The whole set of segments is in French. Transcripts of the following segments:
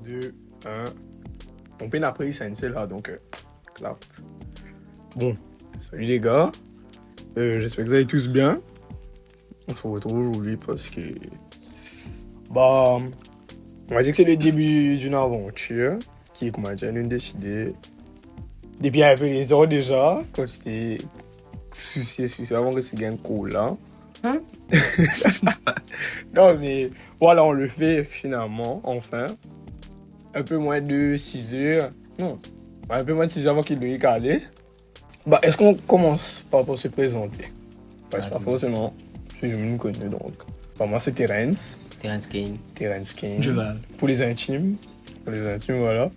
2, 1. On peut après c'est là, donc clap. Bon, salut les gars. J'espère que vous allez tous bien. On se retrouve aujourd'hui parce que... Bah, on va dire que c'est le début d'une aventure qui, comme on a déjà décidé, depuis un peu les heures déjà, quand j'étais soucié avant que c'est un cool là. Hein? Non mais voilà, on le fait finalement, enfin. Un peu moins de 6 heures. Non, un peu moins de 6 heures avant qu'il doit y aller. Bah, est-ce qu'on commence par se présenter? Pas forcément, si je me connais donc. Bah, moi c'est Terence. Terence Kane. Joval. Pour les intimes, voilà.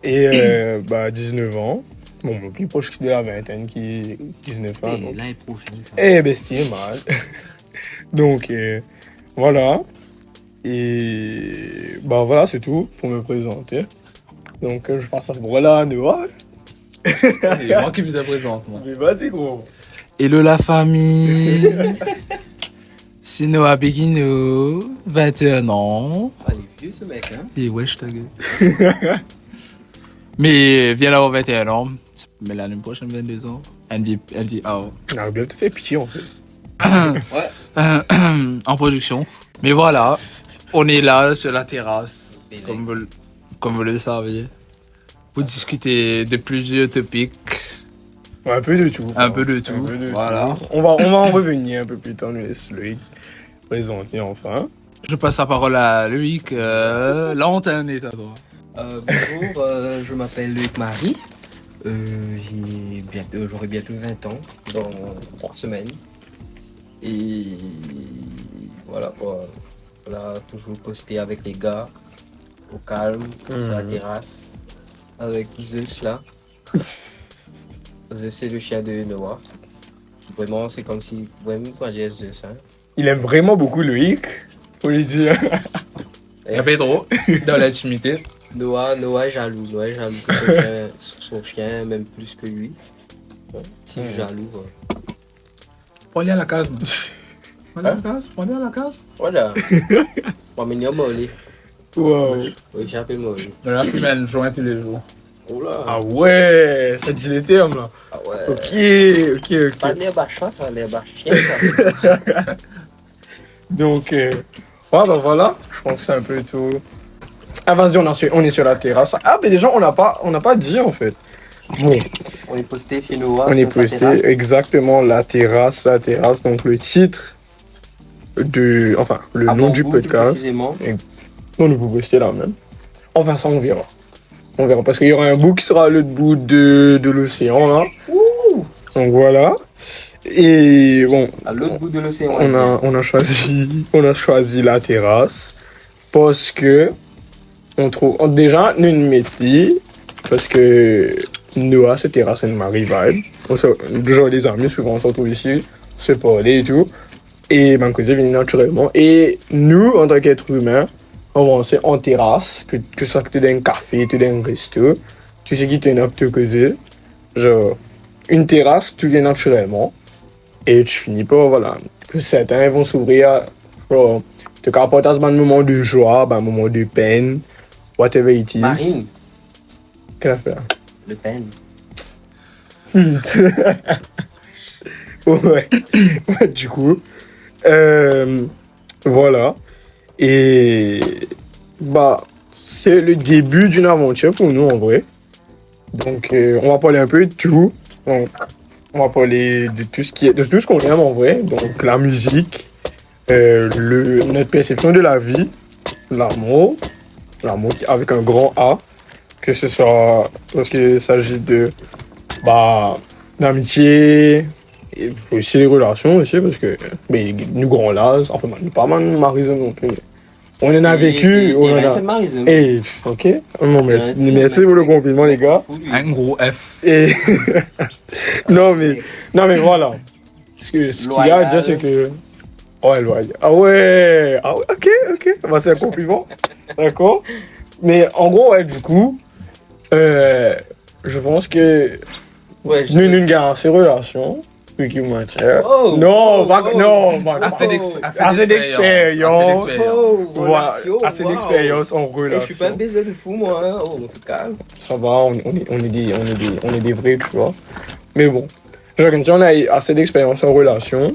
Et bah, 19 ans. Bon, mon plus proche de la vingtaine qui est 19 ans. Et l'année prochaine. Eh ben, c'est mal. Donc, voilà. Et bah voilà, c'est tout pour me présenter. Donc, je passe à voilà, Noah. C'est moi qui vous présente, moi. Mais vas-y, gros. Hello la famille. C'est Noah Beguino, 21 ans. Ah, il est vieux ce mec, hein. Et wesh ta gueule. Mais viens d'avoir 21 ans. Mais l'année prochaine, 22 ans. NDO. On a bien te fait pitié en fait. Ouais. En production. Mais voilà, on est là sur la terrasse, comme vous le savez, pour discuter de plusieurs topics. Un peu de tout. Un peu de tout, voilà. On va en revenir un peu plus tard, nous laisse Loïc présenter enfin. Je passe la parole à Loïc. L'antenne est à toi. Bonjour, je m'appelle Loïc Marie. J'aurai bientôt 20 ans dans 3 semaines. Et voilà quoi. Là, toujours posté avec les gars, au calme, sur la terrasse, avec Zeus là. Zeus, c'est le chien de Noah. Vraiment, c'est comme si, vraiment, quand j'ai Zeus, hein. Il aime vraiment beaucoup Loïc, faut lui dire. Et Pedro, dans l'intimité. Noah est jaloux que son chien, même plus que lui. Bon, si jaloux. Prenez à la case. Prenez à la case. Voilà. On va venir molly. Wow. Oui, j'ai appelé molly. On a fumé un joint tous les jours. Oh là. Ah ouais, ça dit les termes là. Ah ouais. Ok. Pas l'air bachant, ça, l'air bachien, ça. Donc, ouais, bah voilà, je pense que c'est un peu tout. Ah, vas-y, on est sur la terrasse. Ah, mais déjà, on n'a pas dit en fait. Bon, On est posté chez Noah. on est sur sa posté terrasse. exactement la terrasse. Donc, le titre le nom du Avant-goût, plus podcast. précisément. Non, nous pouvons poster là même. Enfin, ça, on verra. On verra parce qu'il y aura un bout qui sera à l'autre bout de l'océan là. Donc, voilà. Et bon, À l'autre bout de l'océan. on a choisi la terrasse parce que on trouve déjà une métier parce que Noah cette terrasse est ma rival. Genre les amis souvent on se retrouve ici se parler et tout et ben causer vient naturellement et nous en tant qu'être humain on va lancer en terrasse que ça que tu dans un café tu dans un resto tu sais qui t'es apte causer genre une terrasse tu viens naturellement. Et tu finis par, voilà, que certains vont s'ouvrir, genre, te capoter à ce moment de joie, un moment de peine, whatever it is. Marine, Quelle affaire? Le Pen. Ouais, du coup, voilà. Et, bah, c'est le début d'une aventure pour nous, en vrai. Donc, on va parler un peu de tout. Donc, on va parler de tout ce qu'on aime en vrai, donc la musique, notre perception de la vie, l'amour avec un grand A, que ce soit lorsqu'il s'agit de d'amitié et aussi les relations aussi parce que nous grands là, enfin pas mal Marison non plus. On en a vécu, on en a. C'est Marison. Et ok, non merci pour le compliment les gars. Un gros F. Et non mais voilà. Ce qu'il y a à dire c'est que ouais loyal. Ah ouais, ok. Bah, c'est un compliment. D'accord. Mais en gros ouais du coup je pense que nous avons ces relations Ricky Mathieu. Oh, Non, oh, pas- oh. non, pas- Assez Assez d'expérience. Oh, Voilà, relation, assez wow. d'expérience en Je suis pas un relation. baiser de fou, moi. Hein. Oh, on se calme. Ça va, on est des vrais, tu vois. Mais bon, genre, si on a assez d'expérience en relation,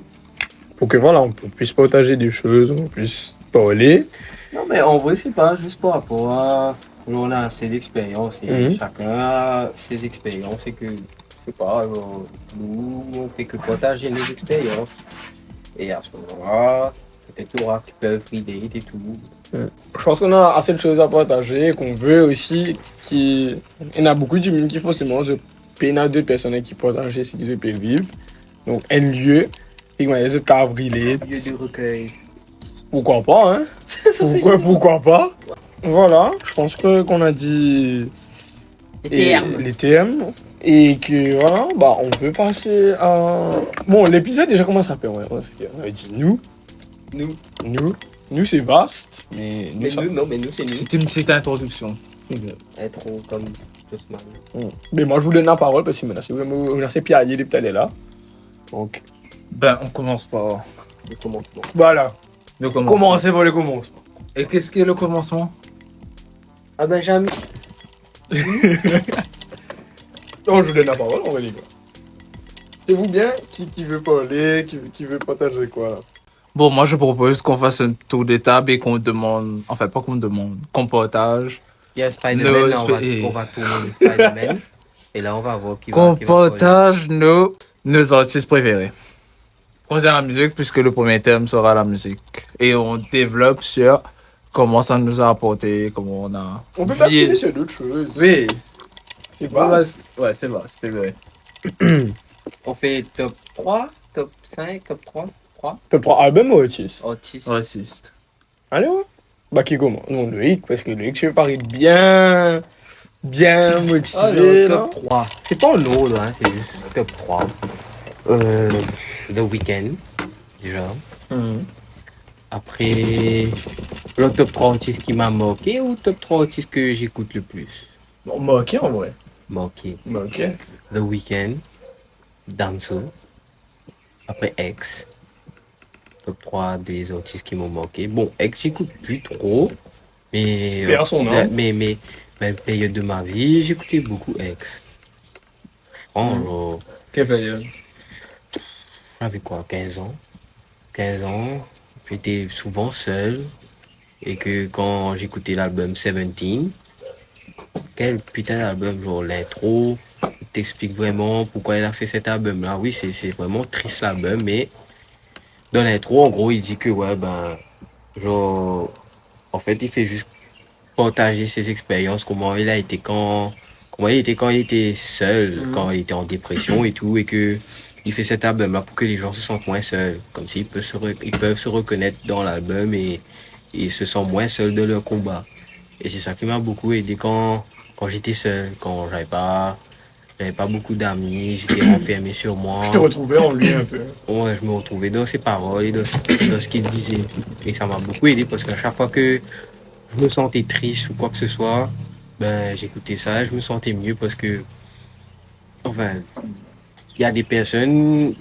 pour que voilà, on puisse partager des choses, on puisse parler. Non, mais en vrai, c'est pas juste par rapport à. On a assez d'expérience et Mhm. chacun a ses expériences et que, je sais pas, genre, nous, on fait que partager nos expériences. Et à ce moment-là, peut-être qu'il y aura qui peuvent relate et tout. Je pense qu'on a assez de choses à partager, qu'on veut aussi, il y en a beaucoup de gens qui forcément se peinent à d'autres personnes qui partagent ce qu'ils se peuvent vivre. Donc, un lieu, et qu'on a des cas relate. Lieu de recueil. Pourquoi pas, hein? Pourquoi pas? Voilà, je pense qu'on a dit les termes. Et que voilà, bah on peut passer à. Bon, l'épisode déjà comment ça s'appelle? On avait dit nous. Nous c'est vaste, mais nous Mais ça. nous, non, mais nous, c'est nous. C'est une petite introduction. Être comme Jossman. Mais moi je vous donne la parole parce que maintenant c'est vraiment on a ces pieds depuis tout à l'heure là. Donc. Ben, on commence par Le commencement. Voilà. le commencement. Commencez par le commencement. Et qu'est-ce qui est le commencement? Ah ben, jamais. Donc je vous donne la parole, on va les gars. C'est-vous bien qui veut parler, qui veut partager quoi là? Bon, moi, je propose qu'on fasse un tour de table et qu'on demande... Enfin, pas qu'on demande, qu'on partage. Il y a Spider-Man, No, là, on va tourner le Spider-Man. Et là, on va voir Qu'on qui va parler. partage nos artistes préférés. On dit la musique puisque le premier thème sera la musique. Et on développe sur comment ça nous a apporté, comment on a... On peut vie- basculer sur d'autres choses. Oui. C'est vaste. Ouais, c'est vaste, c'est vrai. On fait top 3, top 5, top 3, 3. Top 3 albums ou artistes? Artistes. Raciste. Allez, ouais. Bah, qui commence? Non, Loïc, parce que Loïc, je vais paraître bien motivé. Alors, là. top 3. C'est pas en ordre, hein, c'est juste top 3. The Weeknd, déjà. Mhm. Après, le top 3 artistes qui m'a marqué ou top 3 artistes que j'écoute le plus? Bon, moqué en vrai. Marqué. Moqué. The Weeknd, Damso. Après, X. Top 3 des artistes qui m'ont marqué. Bon, X, j'écoute plus trop. Mais. Paix à son âme. Mais, période de ma vie, j'écoutais beaucoup X. Franchement, Quelle période? j'avais quoi, 15 ans? 15 ans, j'étais souvent seul. Et que quand j'écoutais l'album 17, quel putain d'album, genre l'intro, il t'explique vraiment pourquoi il a fait cet album-là. Oui, c'est vraiment triste l'album, mais dans l'intro, en gros, il dit que, ouais, ben, genre, en fait, il fait juste partager ses expériences, comment il était quand il était seul, quand il était en dépression et tout, et que il fait cet album-là pour que les gens se sentent moins seuls, comme s'ils peuvent se reconnaître dans l'album et ils se sentent moins seuls de leur combat. Et c'est ça qui m'a beaucoup aidé quand j'étais seul, quand j'avais pas beaucoup d'amis, j'étais renfermé sur moi. Je te retrouvais en lui un peu. Ouais, je me retrouvais dans ses paroles et dans ce qu'il disait. Et ça m'a beaucoup aidé parce qu'à chaque fois que je me sentais triste ou quoi que ce soit, ben j'écoutais ça et je me sentais mieux parce que, enfin, il y a des personnes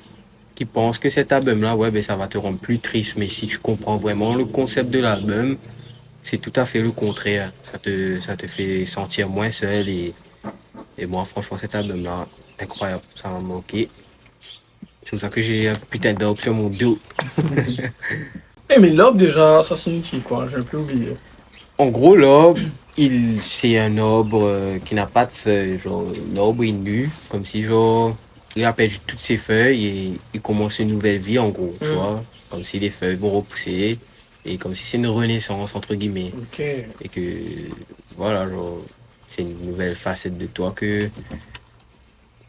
qui pensent que cet album-là, ouais, ben ça va te rendre plus triste. Mais si tu comprends vraiment le concept de l'album, c'est tout à fait le contraire. Ça te fait sentir moins seul et moi, franchement, cet album-là, incroyable. Ça m'a manqué. C'est pour ça que j'ai un putain d'orbe sur mon dos. Eh, mais l'arbre déjà, ça signifie quoi? J'ai un peu oublié. En gros, l'arbre, c'est un arbre qui n'a pas de feuilles. Genre, l'arbre est nu, comme si, genre, il a perdu toutes ses feuilles et il commence une nouvelle vie, en gros, tu vois. Comme si les feuilles vont repousser et comme si c'est une renaissance, entre guillemets. Ok. Et que, voilà, genre, c'est une nouvelle facette de toi que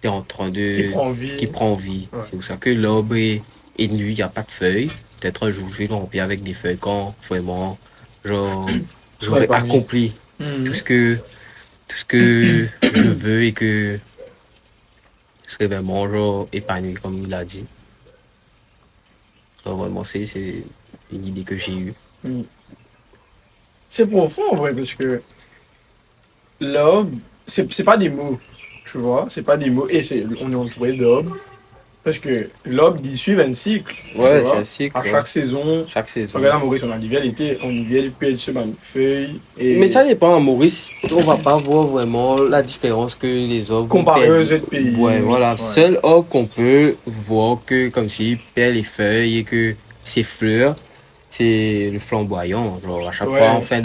t'es en train de... Qui prend vie. Ouais. C'est pour ça que l'arbre est nu, il n'y a pas de feuilles. Peut-être un jour, je vais le remplir avec des feuilles quand, vraiment, genre, j'aurais accompli tout ce que je veux et que je serais vraiment, genre, épanoui, comme il a dit. Donc, vraiment, c'est une idée que j'ai eue. C'est profond en vrai parce que l'arbre, c'est pas des mots, tu vois, c'est pas des mots. Et on est entouré d'arbres. Parce que l'arbre, ils suivent un cycle. Ouais, tu c'est vois. un cycle. À ouais. chaque saison. Chaque saison. Regarde, à Maurice, on a l'hiver, l'été, en hiver, il peut être sur une feuille. Et Mais ça dépend, à Maurice, on va pas voir vraiment la différence que les arbres comparé perdent. aux autres pays. Ouais, voilà. Ouais. Seul arbre qu'on peut voir que comme s'il perd les feuilles et que ses fleurs, c'est le flamboyant. Genre, à chaque Ouais, fois en fin en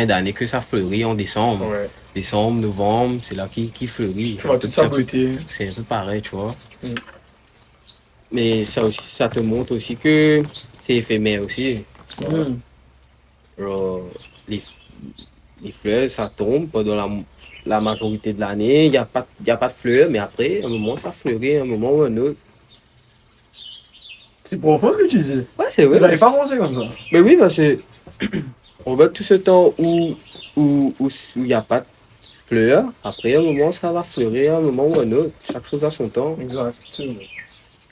d'année que ça fleurit en décembre. Ouais. Décembre, novembre, c'est là qu'il fleurit. Tu vois toute sa beauté. C'est un peu pareil, tu vois. Mm. Mais ça aussi, ça te montre aussi que c'est éphémère aussi. Mm. Genre, les fleurs, ça tombe pendant la majorité de l'année. Il y a pas de fleurs, mais après, à un moment, ça fleurit, à un moment ou un autre. C'est profond ce que tu dis. Ouais, c'est vrai. J'avais pas pensé comme ça. Mais oui, parce que on voit tout ce temps où il n'y a pas de fleurs. Après, à un moment, ça va fleurir, à un moment ou un autre. Chaque chose a son temps. Exact.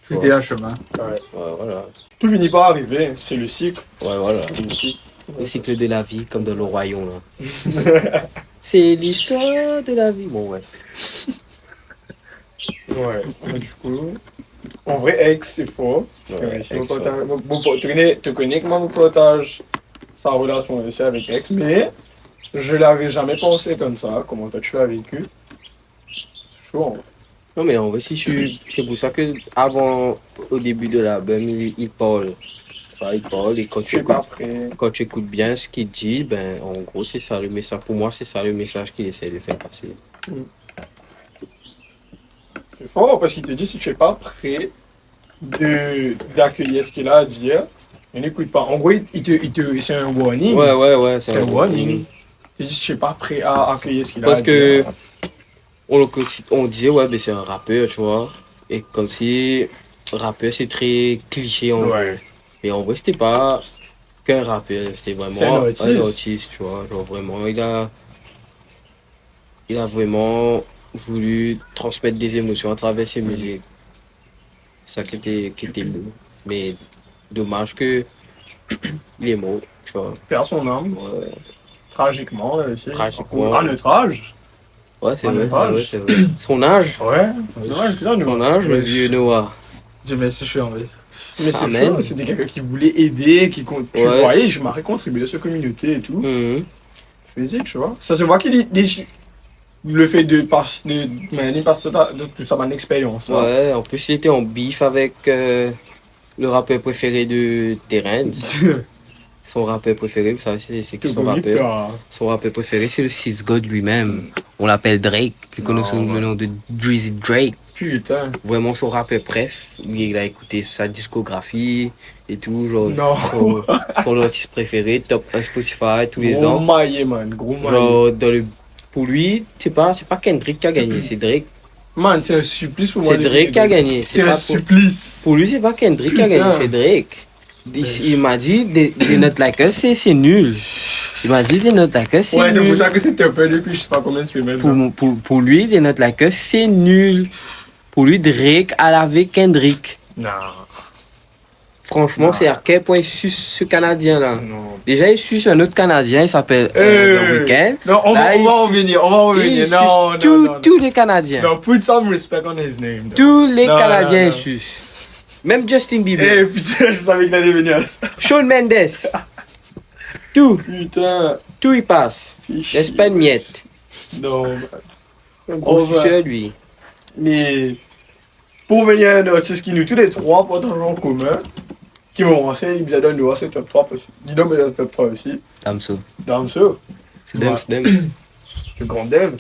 Tout est un chemin. Ouais. Ouais, voilà. Tout finit par arriver. C'est le cycle. Ouais, voilà. C'est le cycle. Le cycle de la vie, comme dans le royaume, là. C'est l'histoire de la vie. Bon, ouais. Ouais. Mais du coup, en vrai, Aix, c'est fort. Ouais, Je Aix, tu connais comment vous partage sa relation aussi avec Aix, mais je l'avais jamais pensé comme ça. Comment toi tu l'as vécu? C'est chaud. Hein. Non, mais en vrai, c'est pour ça que avant, au début de l'album, il parle. Enfin, il parle et Je sais pas après. quand tu écoutes bien ce qu'il dit, ben, en gros, c'est ça le message. Pour moi, c'est ça le message qu'il essaie de faire passer. C'est fort parce qu'il te dit si tu n'es pas prêt d'accueillir ce qu'il a à dire, il n'écoute pas. En gros, c'est un warning. Ouais, C'est un warning. Il te dit si tu n'es pas prêt à accueillir ce qu'il a à Parce dire. que on disait, ouais, ben, c'est un rappeur, tu vois. Et comme si rappeur, c'est très cliché en Ouais. vrai. Mais en vrai, c'était pas qu'un rappeur, c'était vraiment C'est un artiste. un artiste, tu vois. Genre vraiment, il a vraiment voulu transmettre des émotions à travers ses musiques. C'est ça qui était beau. Mais dommage que il est mort, tu vois. Perd son âme, Ouais, tragiquement. Aussi. Tragiquement. À notre âge. ouais c'est Un vrai, âge. c'est vrai. Son âge, Ouais. Ouais, putain, nous. son âge, le vieux Noah. Dieu merci, je suis en vie. Mais c'est Amen. chaud, c'était quelqu'un qui voulait aider, qui compte. Tu Ouais. voyais, je m'arrête contribuer à cette communauté et tout. Mhm. Je faisais, tu vois. Ça se voit qu'il le fait de passer de toute sa bonne expérience. Hein. Ouais, en plus il était en bif avec le rappeur préféré de Terrence. Son rappeur préféré, vous savez, c'est qui son rappeur? Son rappeur préféré, c'est le Six God lui-même. On l'appelle Drake, plus connu sous le nom de Drizzy Drake. Putain. Vraiment son rappeur préf. Lui, il a écouté sa discographie et tout, genre Non. son artiste préféré, top 1 Spotify tous les Gros ans. maillé, man. Gros maillé. Genre, pour lui, c'est pas Kendrick qui a gagné, c'est Drake. Man, c'est un supplice pour moi. C'est Drake qui a gagné. C'est un pas supplice. Pour lui, c'est pas Kendrick qui a Putain. gagné, c'est Drake. Il m'a dit, des notes like us, c'est nul. Il m'a dit, des notes like us, c'est Ouais, c'est pour nul. ça que c'était un peu depuis je sais pas combien de semaines. là. Pour lui, des notes like us, c'est nul. Pour lui, Drake a lavé Kendrick. Non. Franchement, Non. c'est à quel point il suce ce Canadien-là. Non. Déjà, il suce un autre Canadien, il s'appelle The Weeknd. Non, on Là, va il revenir, on va Il revenir. suce Non, non, tous- non. tous les Canadiens. Non, put some respect on his name. though. Tous les Non, Canadiens, non, il non. suce. Même Justin Bieber. Eh putain, je savais qu'il allait venir à ça. Shawn Mendes. Tout, Putain. tout il passe. Fichier. Laisse pas de miettes. Non, man. Un gros On va- suceur, lui. Mais pour venir à un artiste qui nous tous les trois portent un genre en commun, qui vont lancer l'épisode de Noah, c'est top 3 possible. Dis-donc, mais le top 3 aussi. Damso. Damso, C'est Damso. le grand Dems.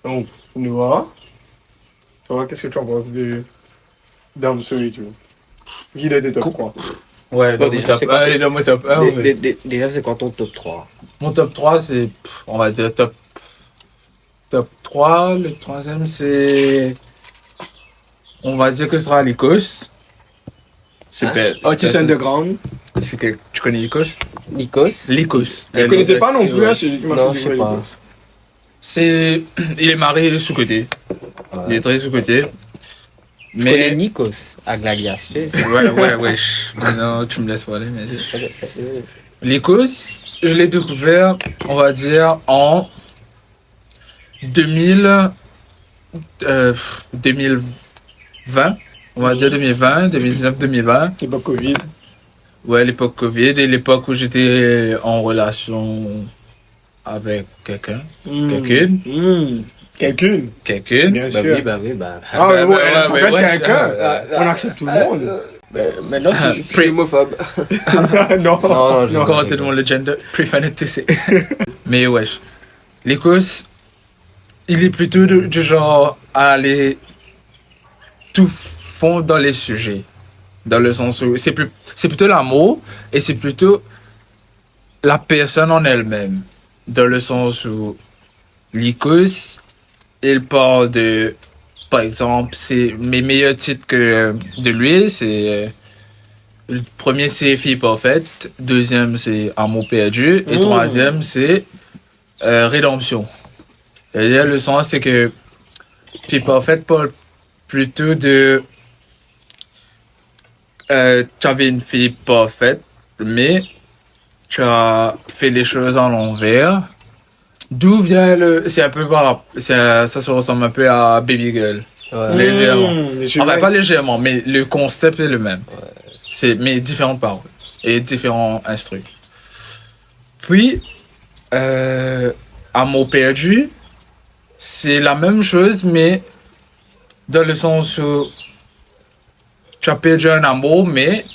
Donc, Noah. Toi, qu'est-ce que tu en penses de Damso et tout? Qui est tes top 3? Ouais, Bon, dans déjà, mon c'est top quoi 1 et dans mon top 1. ouais. Déjà, c'est quoi ton top 3? Mon top 3, c'est, on va dire, top 3. Le troisième, c'est, on va dire que ce sera l'Écosse. C'est Hein? belle. Artist Underground. Tu connais l'Écosse? Nikos? L'Écosse. Je connaissais pas non plus, hein, Ouais. c'est lui qui m'a Non, fait je sais découvrir pas. l'Écosse. C'est, il est marié, il est sous-côté. Il est très sous-côté. Je connais Mais, Nikos à Gladias, tu sais. ouais. Non, tu me laisses parler, mais l'Écosse, je l'ai découvert, on va dire, en 2000, 20, on va dire 2020, 2019, 2020. C'est pas Covid. Ouais, l'époque Covid et l'époque où j'étais en relation avec quelqu'un. Quelqu'une. Quelqu'une. Bien Bah sûr. oui, bah oui, bah. Ah ouais, Bah, elle bah, s'appelle ouais, quelqu'un. ouais. On accepte tout le monde. Maintenant, C'est homophobe. non. Non, je- Comment te demande le gender? Prefer to say. Mais wesh. L'Écosse, il est plutôt du genre à aller tout fond dans les sujets. Dans le sens où c'est plutôt l'amour et c'est plutôt la personne en elle-même. Dans le sens où l'Écosse, il parle de, par exemple, c'est mes meilleurs titres de lui, c'est le premier c'est Fille parfaite, deuxième c'est Amour perdu et troisième c'est Rédemption. Et là, le sens c'est que Fille parfaite parle plutôt de tu avais une fille parfaite, mais tu as fait les choses en l'envers. D'où vient c'est un peu ça se ressemble un peu à Baby Girl. Ouais. Légèrement. Enfin, pas légèrement. légèrement, mais le concept est le même. Mais différentes paroles et différents instruments. Puis, Amour perdu, c'est la même chose, mais dans le sens où tu as perdu un amour, mais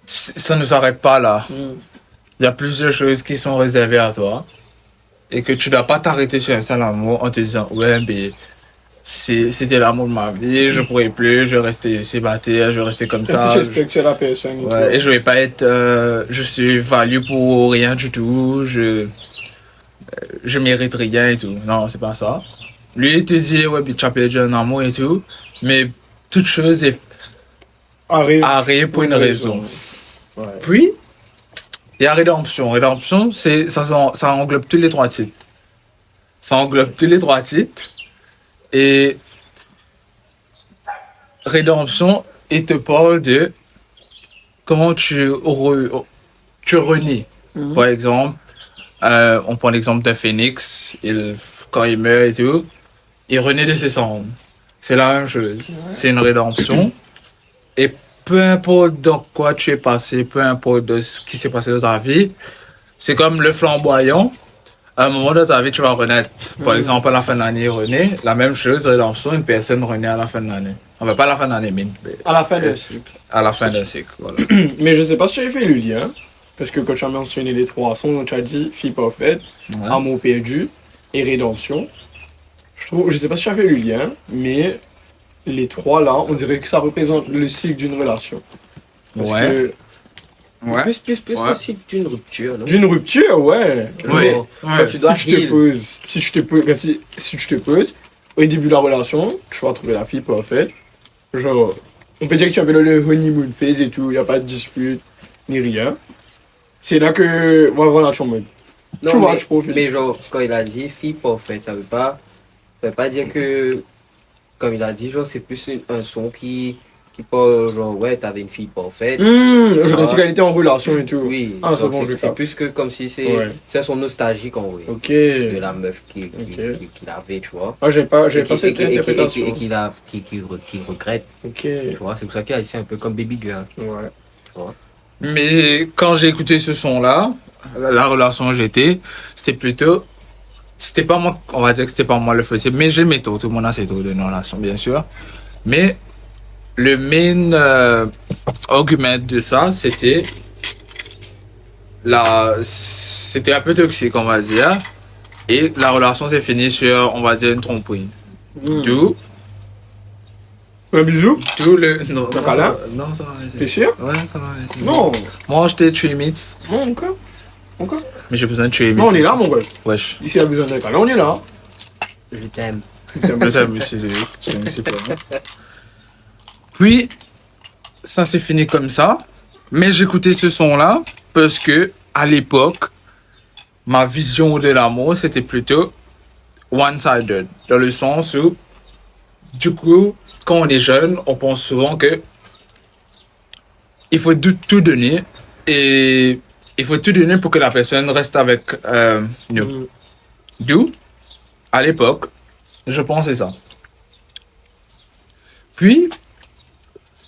ça ne s'arrête pas là. Il y a plusieurs choses qui sont réservées à toi et que tu ne dois pas t'arrêter sur un seul amour en te disant ouais, mais c'était l'amour de ma vie, je pourrais plus, je vais rester célibataire, je vais rester comme ça. Si tu structures la personne. et Ouais, tout. et je vais pas être, je suis value pour rien du tout, je mérite rien et tout. Non, c'est pas ça. Lui, il te dit, ouais, puis tu as perdu un amour et tout, mais toute chose est arrive pour une raison. Ouais. Puis, il y a Rédemption. Rédemption, ça englobe tous les trois titres. Ça englobe tous les trois titres. Et Rédemption, il te parle de comment tu renais. Par exemple, on prend l'exemple d'un phénix. Quand il meurt et tout, il renaît de ses cendres. C'est la même chose. C'est une rédemption. Et peu importe dans quoi tu es passé, peu importe de ce qui s'est passé dans ta vie, c'est comme le flamboyant. À un moment de ta vie, tu vas renaître. Par exemple, à la fin de l'année, renaît. La même chose, rédemption, une personne renaît à la fin de l'année. Enfin, pas à la fin de l'année, mais À la fin d'un cycle. à la fin d'un cycle. Voilà. Mais je sais pas si tu avais fait le lien. Parce que quand tu as mentionné les trois sons, tu as dit Fille parfaite, Ouais. Amour perdu et Rédemption. Je sais pas si tu as fait le lien, mais les trois là, on dirait que ça représente le cycle d'une relation. Parce Ouais. que Ouais. Plus Ouais. aussi d'une rupture, non? d'une rupture, ouais. Oui. Genre, Ouais. quand tu dois Si tu te heal. poses, si tu te poses, au début de la relation, tu vas trouver la fille parfaite. Genre, on peut dire que tu avais le honeymoon phase et tout, y a pas de dispute, ni rien. C'est là que, voilà, tu es en mode. Non, Tu vois, mais, je profite. mais genre, quand il a dit fille parfaite, ça veut pas dire que, comme il a dit, genre, c'est plus un son qui parle, genre, ouais, t'avais une fille parfaite. Je pensais qu'elle était en relation et tout. Oui, Ah, c'est donc bon, je c'est capte. plus que comme si Ouais. c'est son nostalgique en vrai. Ok. De la meuf qu'il Ok. avait, tu vois. Ah, j'avais pas Et cette qu'il interprétation. qu'il regrette, Ok. tu vois. C'est pour ça qu'il a dit c'est un peu comme Baby Girl. Ouais. Mais quand j'ai écouté ce son-là, la relation où j'étais, c'était pas moi, on va dire que c'était pas moi le fautif, mais j'ai mes taux, tout le monde a ses taux de nos relations, bien sûr. Mais le main argument de ça, c'était c'était un peu toxique, on va dire. Et la relation s'est finie sur, on va dire, une tromperie. D'où Un bisou? le. Non, T'as pas là? Non, ça va T'es rester. sûr? Ouais, ça va rester. Non. Moi, j'étais 3 meets, Non, encore? Encore? mais j'ai besoin de 3 meets. Non, on est là, mon gars. Wesh. Ici, il y a besoin d'un câlin, on est là. Je t'aime. Le thème, c'est pas moi. Puis, ça s'est fini comme ça. Mais j'écoutais ce son-là parce que, à l'époque, ma vision de l'amour, c'était plutôt one-sided. Dans le sens où, du coup, quand on est jeune, on pense souvent que il faut tout donner et il faut tout donner pour que la personne reste avec nous. D'où, à l'époque, je pensais ça. Puis,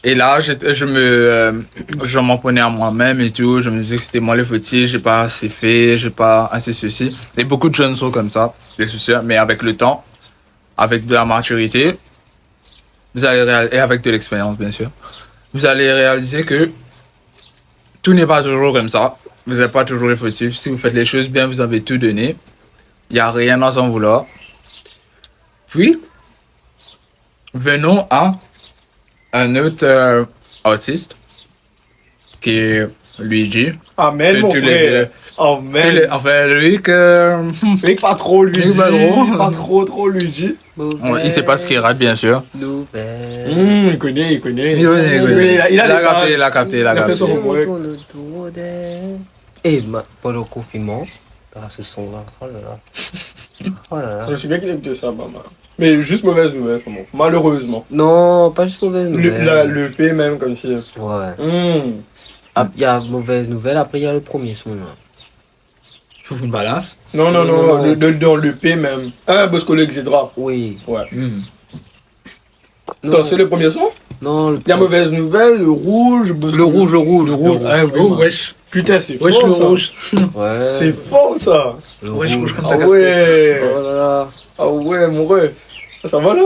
et là, je m'en prenais à moi-même et tout. Je me disais que c'était moi le fautif, j'ai pas assez fait, j'ai pas assez ceci. Et beaucoup de jeunes sont comme ça, je suis sûr. Mais avec le temps, avec de la maturité, et avec de l'expérience, bien sûr, vous allez réaliser que tout n'est pas toujours comme ça. Vous n'êtes pas toujours le fautif. Si vous faites les choses bien, vous avez tout donné. Il n'y a rien à s'en vouloir. Puis, venons à un autre artiste qui est Luigi. Amen, mon frère. Amen. Enfin, lui que... Lui, pas trop, Luigi. Lui, pas trop. Pas trop, Luigi. Il sait pas ce qu'il rate, bien sûr. Nouvelle. Il connaît. Il a capté. Il a fait son homework. Et pendant le confinement, ce son-là, oh là là. Oh là là. Je suis bien qu'il écoutait ça, maman. Mais juste mauvaise nouvelle, malheureusement. Non, pas juste mauvaise nouvelle. Le P même, comme si. Ouais. Ah, il y a mauvaise nouvelle, après il y a le premier son. Là. Faut une balance. Non. Dans le P même. Ah, Bosco le Xedra. Oui. Ouais. Attends, c'est le premier son? Non. Il y a mauvaise nouvelle, le rouge, Bosco. Le rouge. Ah, Oh, wesh. Putain, c'est fort. Wesh, le ça. rouge. Ouais. C'est fort ça. Wesh, rouge comme Ah ta casquette. ouais. Oh là là. Ah ouais, mon ref. Ça va là?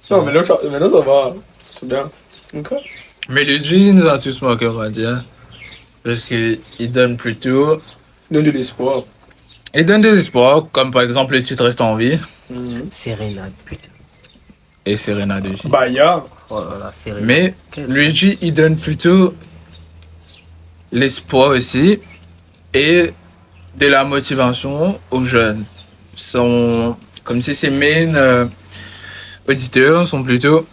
Non, maintenant ça va. C'est bien. Ok. Mais Luigi nous a tous manqué, on va dire. Parce qu'il donne plutôt. Donne de l'espoir. Il donne des espoirs, comme par exemple le titre Reste en vie. Sérénade, putain. Et Serenade aussi. Baya. Oh là là, Sérénade. Mais Luigi, il donne plutôt l'espoir aussi et de la motivation aux jeunes. Comme si ses main auditeurs sont plutôt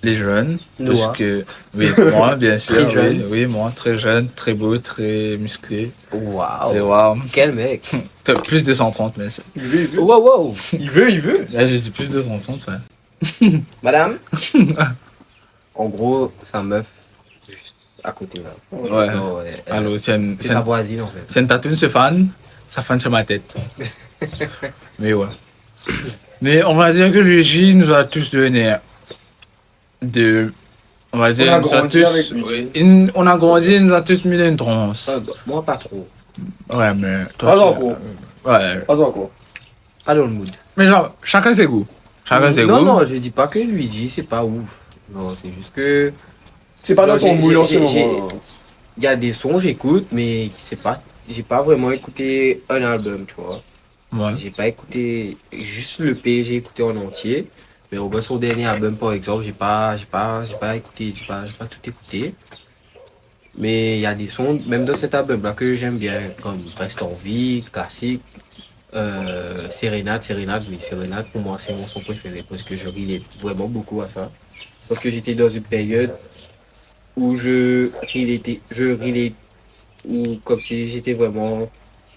les jeunes. Parce Noah. que, oui, moi, bien sûr. Très jeune. Oui, moi, très jeune, très beau, très musclé. Waouh. C'est waouh. Quel mec. T'as plus de 130, mais c'est. Il veut. Wow. Il veut. Là, j'ai dit plus de 130, ouais. Madame. En gros, sa meuf, juste à côté là. Ouais. Non, Alors, c'est sa voisine en fait. c'est une tatouine, ce fan, ça fan sur ma tête. Mais ouais. Mais on va dire que Luigi nous a tous donné on va dire, On a nous a grandi tous, avec lui. on a grandi, il nous a tous mis dans une transe. Moi, pas trop. Ouais, mais. Pas encore. Ouais. Pas encore. Pas dans le mood. Mais genre, chacun ses goûts. Chacun ses goûts. Non, je dis pas que Luigi, c'est pas ouf. Non, c'est juste que. C'est pas dans Non, ton j'ai- moule en j'ai- ce j'ai- moment. Il y a des sons, j'écoute, mais c'est pas. J'ai pas vraiment écouté un album, tu vois. Ouais. J'ai pas écouté juste le P, j'ai écouté en entier. Mais au moins son dernier album, par exemple, j'ai pas écouté, j'ai pas tout écouté. Mais il y a des sons, même dans cet album-là, que j'aime bien, comme Reste en vie, classique, Sérénade, oui, Sérénade, pour moi, c'est mon son préféré, parce que je relate vraiment beaucoup à ça. Parce que j'étais dans une période où je relate, ou comme si j'étais vraiment,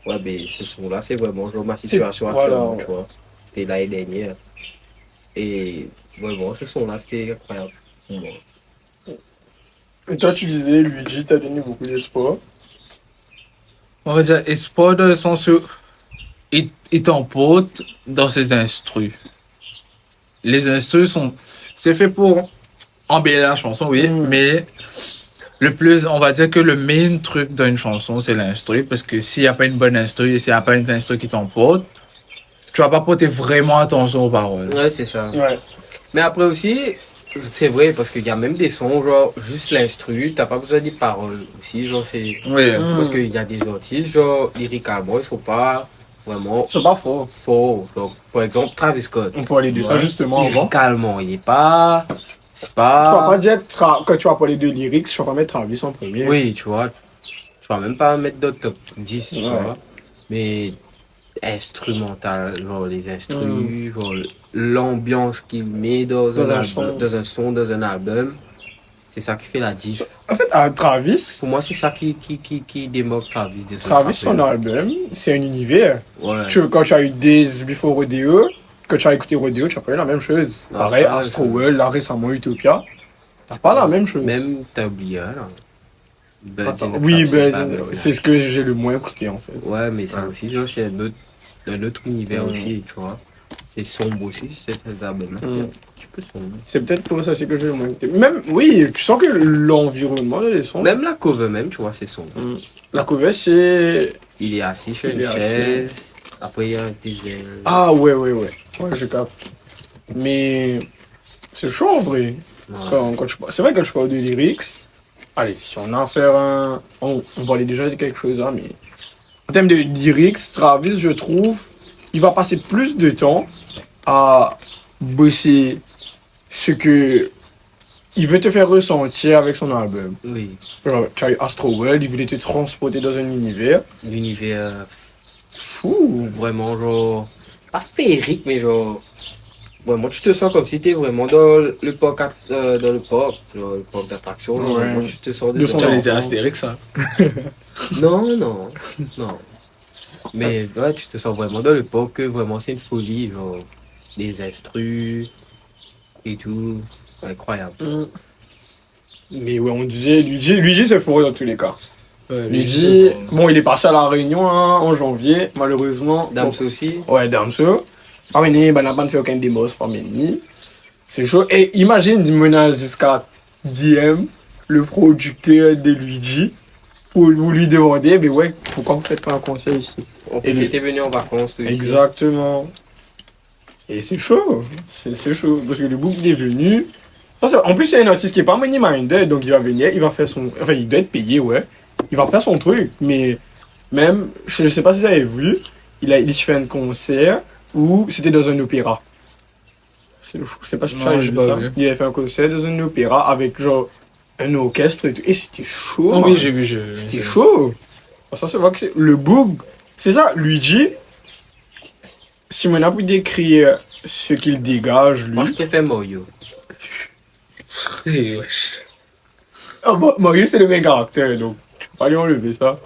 ouais, ben, ce son-là, c'est vraiment genre ma situation actuellement, tu vois. C'était l'année dernière. Et vraiment, ce son-là, c'était incroyable. pour moi. Et toi, tu disais, Luigi t'a donné beaucoup d'espoir. On va dire espoir dans le sens où il t'emporte dans ses instrus. Les instrus c'est fait pour embellir la chanson, oui, mais le plus, on va dire que le main truc d'une chanson, c'est l'instru, parce que s'il n'y a pas une bonne instru et s'il n'y a pas une instru qui t'emporte, tu vas pas porter vraiment attention aux paroles. Ouais, c'est ça. Ouais. Mais après aussi, c'est vrai, parce qu'il y a même des sons, genre, juste l'instru, t'as pas besoin des paroles aussi, genre, c'est. Oui. Parce qu'il y a des artistes, genre, lyricalement, ils sont pas vraiment C'est pas faux. forts. Donc, par exemple, Travis Scott. On peut aller de ça justement avant. Lyricalement, il est pas. C'est Tu vas pas. pas dire, quand tu vas parler de lyrics, tu vas pas mettre Travis en premier. Oui, tu vois. Tu vas même pas mettre dans le top 10, tu Ouais. vois. Mais instrumental, genre les instrus, genre l'ambiance qu'il met dans un son, dans un album, c'est ça qui fait la diff. En fait, à Travis, Pour moi, c'est ça qui démarque Travis des autres Travis, son rappeurs. album, c'est un univers. Ouais. Quand tu as eu Days Before Rodeo, quand tu as écouté Rodeo, tu as pas eu la même chose. Non, Pareil, c'est pas la Astro même chose. World, là récemment Utopia, t'as pas la même chose. Même t'as oublié un, là. Attends, Birds in the oui, Trap, c'est pas ben, Birds in the c'est ce que j'ai le moins écouté en fait. Trap. Ouais, mais c'est aussi, genre, c'est un autre univers aussi, tu vois. C'est sombre aussi, cet album. Mm. Tu peux sombre. C'est peut-être pour ça aussi que je vais monter. Même, oui, tu sens que l'environnement, les sons. Même la cover même, tu vois, c'est sombre. Mm. La cover, c'est. Il est assis sur Il une est assis. chaise. Après, il y a un diesel. Ah, ouais. Ouais, je capte. Mais. C'est chaud en vrai. Ouais. C'est vrai que quand je parle de lyrics. Allez, si on a à faire un. On parlait déjà de quelque chose là, mais. En termes de lyrics, Travis, je trouve, il va passer plus de temps à bosser ce que il veut te faire ressentir avec son album. Oui. Genre, tu as eu Astro World, il voulait te transporter dans un univers L'univers fou. vraiment genre. Pas féerique, mais genre. Vraiment, tu te sens comme si t'es vraiment dans le parc, dans le parc, genre le parc d'attraction. Genre, Ouais. vraiment, tu te sens De son J'allais enfance. dire Astérix, ça. Non. Mais ouais, tu te sens vraiment dans le parc, que vraiment c'est une folie, genre des instrus et tout. Incroyable. Mais ouais, on disait, Luigi c'est fort dans tous les cas. Ouais, Luigi, bon, il est passé à la Réunion hein, en janvier, malheureusement. Damso aussi. Ouais, Damso. Ah, mais n'a pas fait aucun démos par Meni. C'est chaud. Et imagine, dis-moi jusqu'à DM, le producteur de Luigi, pour lui demander, mais ouais, pourquoi vous faites pas un concert ici? En Et plus, lui- j'étais venu en vacances aussi. Exactement. Et c'est chaud. C'est chaud. Parce que le book, il est venu. En plus, c'est un artiste qui est pas money minded, donc il va venir, il va faire son. Enfin, il doit être payé, ouais. Il va faire son truc. Mais même, je sais pas si vous avez vu, il fait un concert où c'était dans un opéra. Je sais pas si tu Non, as j'ai vu pas ça. vu. Il avait fait un concert dans un opéra avec genre un orchestre et tout. Et c'était chaud. Oh, man. oui, j'ai vu. C'était chaud. Ça se voit que le boog, c'est ça, Luigi. Si on a pu décrire ce qu'il dégage, lui. Moi, je préfère Mario. Eh, wesh. Ah bon, Mario, c'est le même caractère, donc tu peux pas lui enlever ça.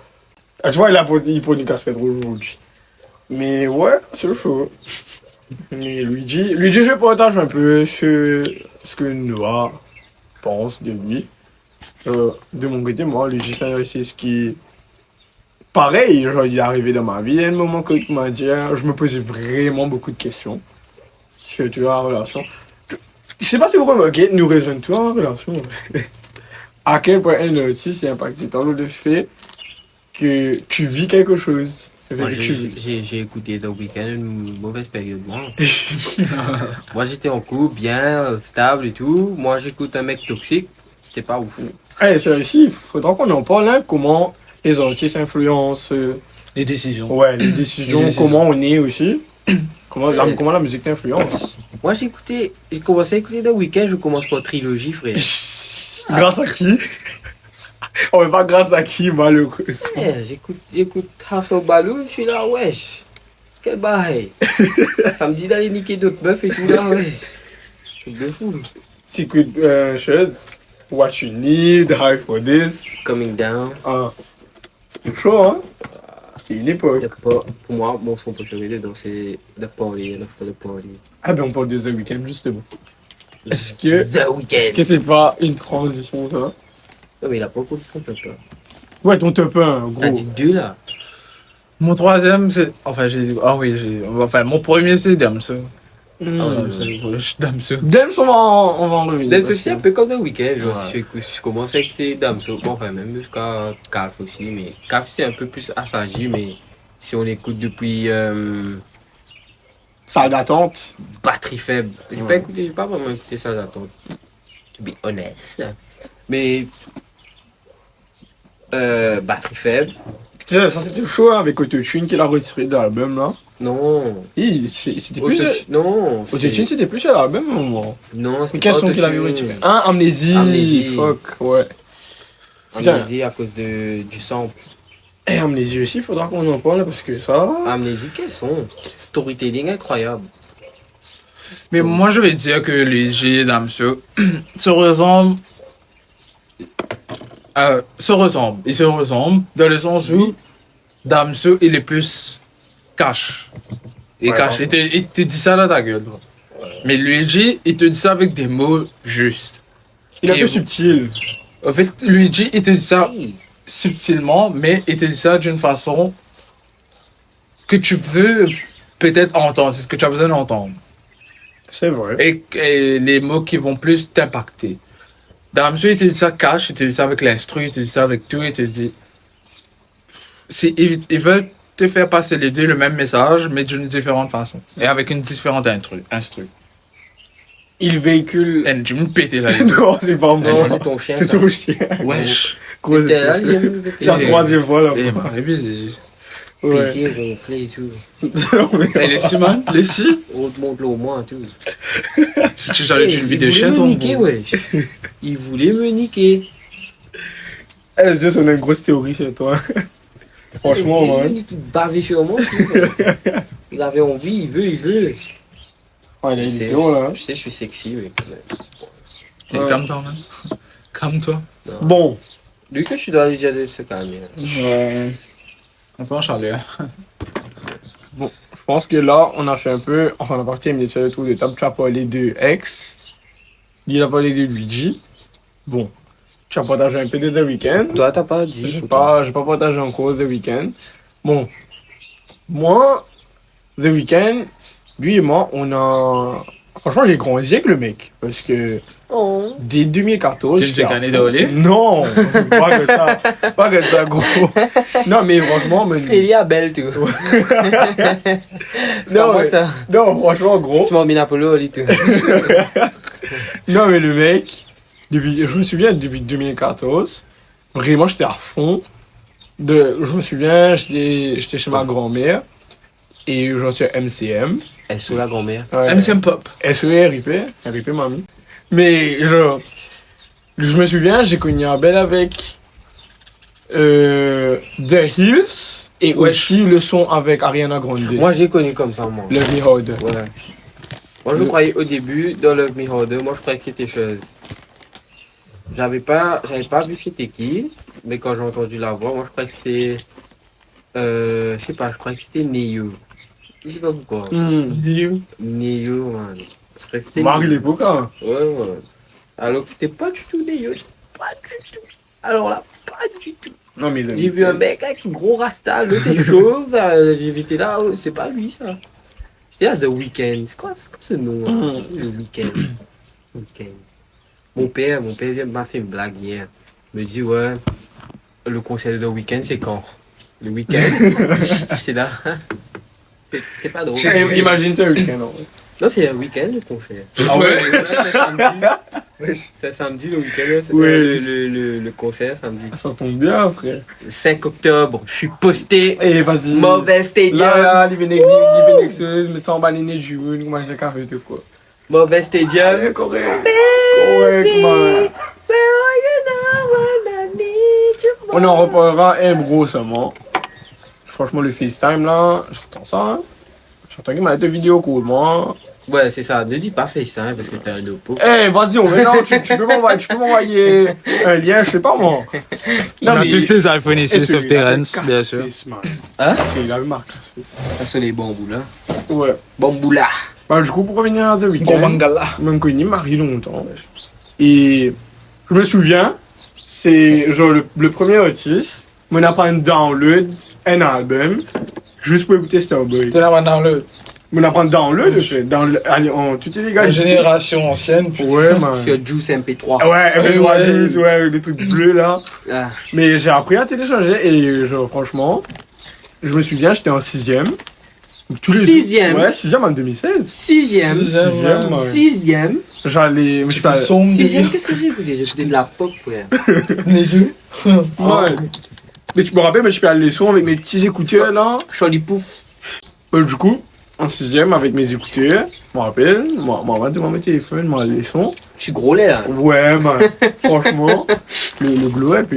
Ah, tu vois, il prend une casquette rouge aujourd'hui. Mais ouais, c'est chaud. Mais Luigi, je partage un peu ce que Noah pense de lui. De mon côté, moi, Luigi, c'est ce qui. Pareil, genre, il est arrivé dans ma vie, il y a un moment que il m'a dit, je me posais vraiment beaucoup de questions sur la relation. Je sais pas si vous remarquez, nous raisonnons tous en relation. À quel point un artiste est impacté dans le fait que tu vis quelque chose. Moi, Que tu vis. j'ai écouté The Weeknd une mauvaise période. Moi, j'étais en couple, bien, stable et tout. Moi, j'écoute un mec toxique. C'était pas ouf. Eh, c'est ici, il faudra qu'on en parle, hein, comment les artistes influencent Les décisions. ouais, les décisions, Les décisions. comment on est aussi. Comment la musique t'influence. Moi, j'ai commencé à écouter The Weeknd. Je commence par Trilogie, frère. Grâce à qui? On veut pas grâce à qui, malheureux. Eh, j'écoute House of Balloon. Je suis là, wesh. Quel bail. Ça me dit d'aller niquer d'autres meufs et tout là, wesh. Truc de fou. T'écoutes chose, What You Need, High for This. Coming Down. Ah, c'était chaud, hein? C'était une époque. Pour moi, mon son préféré dedans, c'est The Party and After the Party. Ah ben on parle des The Weeknd justement. Est-ce que The Weeknd. c'est pas une transition ça? Non, mais il a pas beaucoup de son top là. Ouais, ton top 1, T'as gros. dit deux là. Mon troisième, c'est. Enfin, mon premier, c'est Damso. Hmm. Ah, ouais, Damso. Dems, on va en revenir. Damso aussi un peu comme The Weeknd. Genre, Ouais. si je commence à écouter Damso, bon, enfin, même jusqu'à Calf aussi. Mais Calf, c'est un peu plus assagi. Mais si on écoute depuis Salle d'attente. Batterie Faible, j'ai pas vraiment écouté ça d'attente. To be honest. Mais. Batterie Faible. Ça c'était chaud hein, avec Autotune qu'il a retiré de l'album là. Non. C'était plus. Non. Autotune c'était plus sur l'album au moment. Non, Mais c'était quels pas sont qu'il avait Autotune. retiré? Hein, Amnésie. Amnésie. Fuck, ouais. Putain. Amnésie à cause du sample. Eh, Amnésie aussi, faudra qu'on en parle parce que ça. Amnésie, quels sont? Storytelling incroyable. Mais moi, je vais dire que Luigi et Damso se ressemblent. Ils se ressemblent dans le sens où Damso, il est plus cash. Et Ouais, cash. Il te dit ça dans ta gueule. Mais Luigi, il te dit ça avec des mots justes. Il est un Et- peu subtil. En fait, Luigi, il te dit ça Hey. subtilement, mais il te dit ça d'une façon que tu veux peut-être entendre, c'est ce que tu as besoin d'entendre. C'est vrai. Et les mots qui vont plus t'impacter. Dans la mesure où il te dit ça cash, il te dit ça avec l'instru, il te dit ça avec tout, il te dit... Ils veulent te faire passer les deux le même message, mais d'une différente façon. Et avec une différente instru. Il véhicule. Et tu me pétais là. Non, c'est pas moi. C'est ton chien. C'est ça. ton chien. Wesh. Gros, T'es là, c'est la troisième fois là. Eh, m'a révisé. Ouais. Pété, gonflé et tout. Non, mais- Eh, les six, man. Les six. On te montre au moins et tout. Si tu j'allais une vidéo Il chien, voulait ton me niquer, wesh. Il voulait me niquer. Eh, je sais, on a une grosse théorie chez toi. Franchement, Il voulait me man. niquer, basé sur moi. Il avait envie, il veut. Ouais, il a Je une sais, vidéo là. je sais, je suis sexy, mais quand même. Et Ouais. calme-toi, man. Calme-toi. Bon. Lui que tu dois lui dire de se calmer. Ouais. On peut en charler. Bon, je pense que là, on a fait un peu. Enfin, on a parti un petit tour de table. Tu as parlé de X. Il a parlé de Luigi. Bon. Tu as partagé un peu de The Weeknd. Toi, t'as pas dit. J'ai pas partagé encore The Weeknd. Bon. Moi, The Weeknd, lui et moi, on a. Franchement, j'ai grandi avec le mec. Parce que Oh. dès 2014. Tu j'étais t'es à gagné fond. de Olé? Non! Pas que ça. Pas que ça, gros. Non, mais franchement, mais... Il est belle, tout. C'est Non, pas moi mais- ça. Non, franchement, gros. Tu m'as mis Apollo, et tout. Non, mais le mec, je me souviens, depuis 2014, vraiment, j'étais à fond. Je me souviens, j'étais chez ma grand-mère et j'en suis à MCM. Elle est sous la grand-mère. Ouais. MCM Pop. SER, RIP, mamie. Mais, genre, je me souviens, j'ai connu Abel avec The Hills et Ouais. aussi le son avec Ariana Grande. Moi, j'ai connu comme ça, moi. Love Me Harder. Ouais. Moi, je croyais au début, dans Love Me Harder, moi, je croyais que c'était chose. J'avais pas vu c'était qui, mais quand j'ai entendu la voix, moi, je croyais que c'était. Je sais pas, je croyais que c'était Neo. Je sais pas pourquoi. Neo, man. Je croyais que c'était Marie Neo. l'époque, hein. Ouais, ouais. Alors que c'était pas du tout Neo. Pas du tout. Alors là, pas du tout. Non, mais J'ai vu un mec avec un gros rasta, l'autre est chauve. J'ai été là, oh, c'est pas lui ça. J'étais là, The Weeknd. C'est quoi ce nom hein? The Weeknd. Weeknd. Mon père m'a fait une blague hier. Il me dit, ouais, le concert de The Weeknd, c'est quand? Le week-end. J'étais là. C'est pas drôle. Imagine ça, le week-end. en vrai. Non, c'est un week-end le concert. Ah ouais? C'est samedi. C'est samedi le week-end. C'est Ouais. le concert samedi. Ça tombe bien, frère. 5 octobre, je suis posté. Eh, vas-y. Mauvais stadium. Là, les bénéxeuses, mettre ça en baliné du moon, comment j'ai qu'à faire tout quoi. Mauvais stadium. Allez, correct. Correct, man. On en reparlera un gros seulement. Franchement, le FaceTime là, j'entends ça. Hein. J'entends qu'il m'a été vidéo cool, moi. Ouais, c'est ça. Ne dis pas FaceTime parce que t'es un oppo. Eh, vas-y, on va là. Tu peux m'envoyer un lien, je sais pas moi. On a tous des iPhones ici, Et sauf celui-là, Terence, le bien sûr. casse-face, man. Hein? Celui-là, le marque. Ça sont les bambous là. Ouais. Bambous là. Bah, du coup, pour revenir à The Gros Weeknd. mangala. Je me connais Marie longtemps. Et je me souviens, c'est genre le premier artiste, on a pas un download, un album, juste pour écouter Starboy. T'es là dans le. On a pas un download, allez, tu t'es les gars. La génération ancienne, putain. Ouais, man. Sur Juice MP3. Ah ouais, Ouais, MP3, ouais, les trucs bleus là. Ah. Mais j'ai appris à télécharger et genre franchement, je me souviens, j'étais en 6ème. Sixième? Ouais, 6ème en 2016. Sixième. Sixième, ouais. Sixième. J'allais. Tu peux sombre, Sixième, qu'est-ce que j'ai écouté? J'ai écouté de la pop, frère. négueux. Ouais. Mais tu me rappelles, mais je suis allé les sons avec mes petits écouteurs là. Charlie Pouf. Du coup, en 6ème avec mes écouteurs, je me rappelle, moi devant mon téléphone, moi les sons. Je suis gros lait, là. Ouais, man, franchement, le glow-up,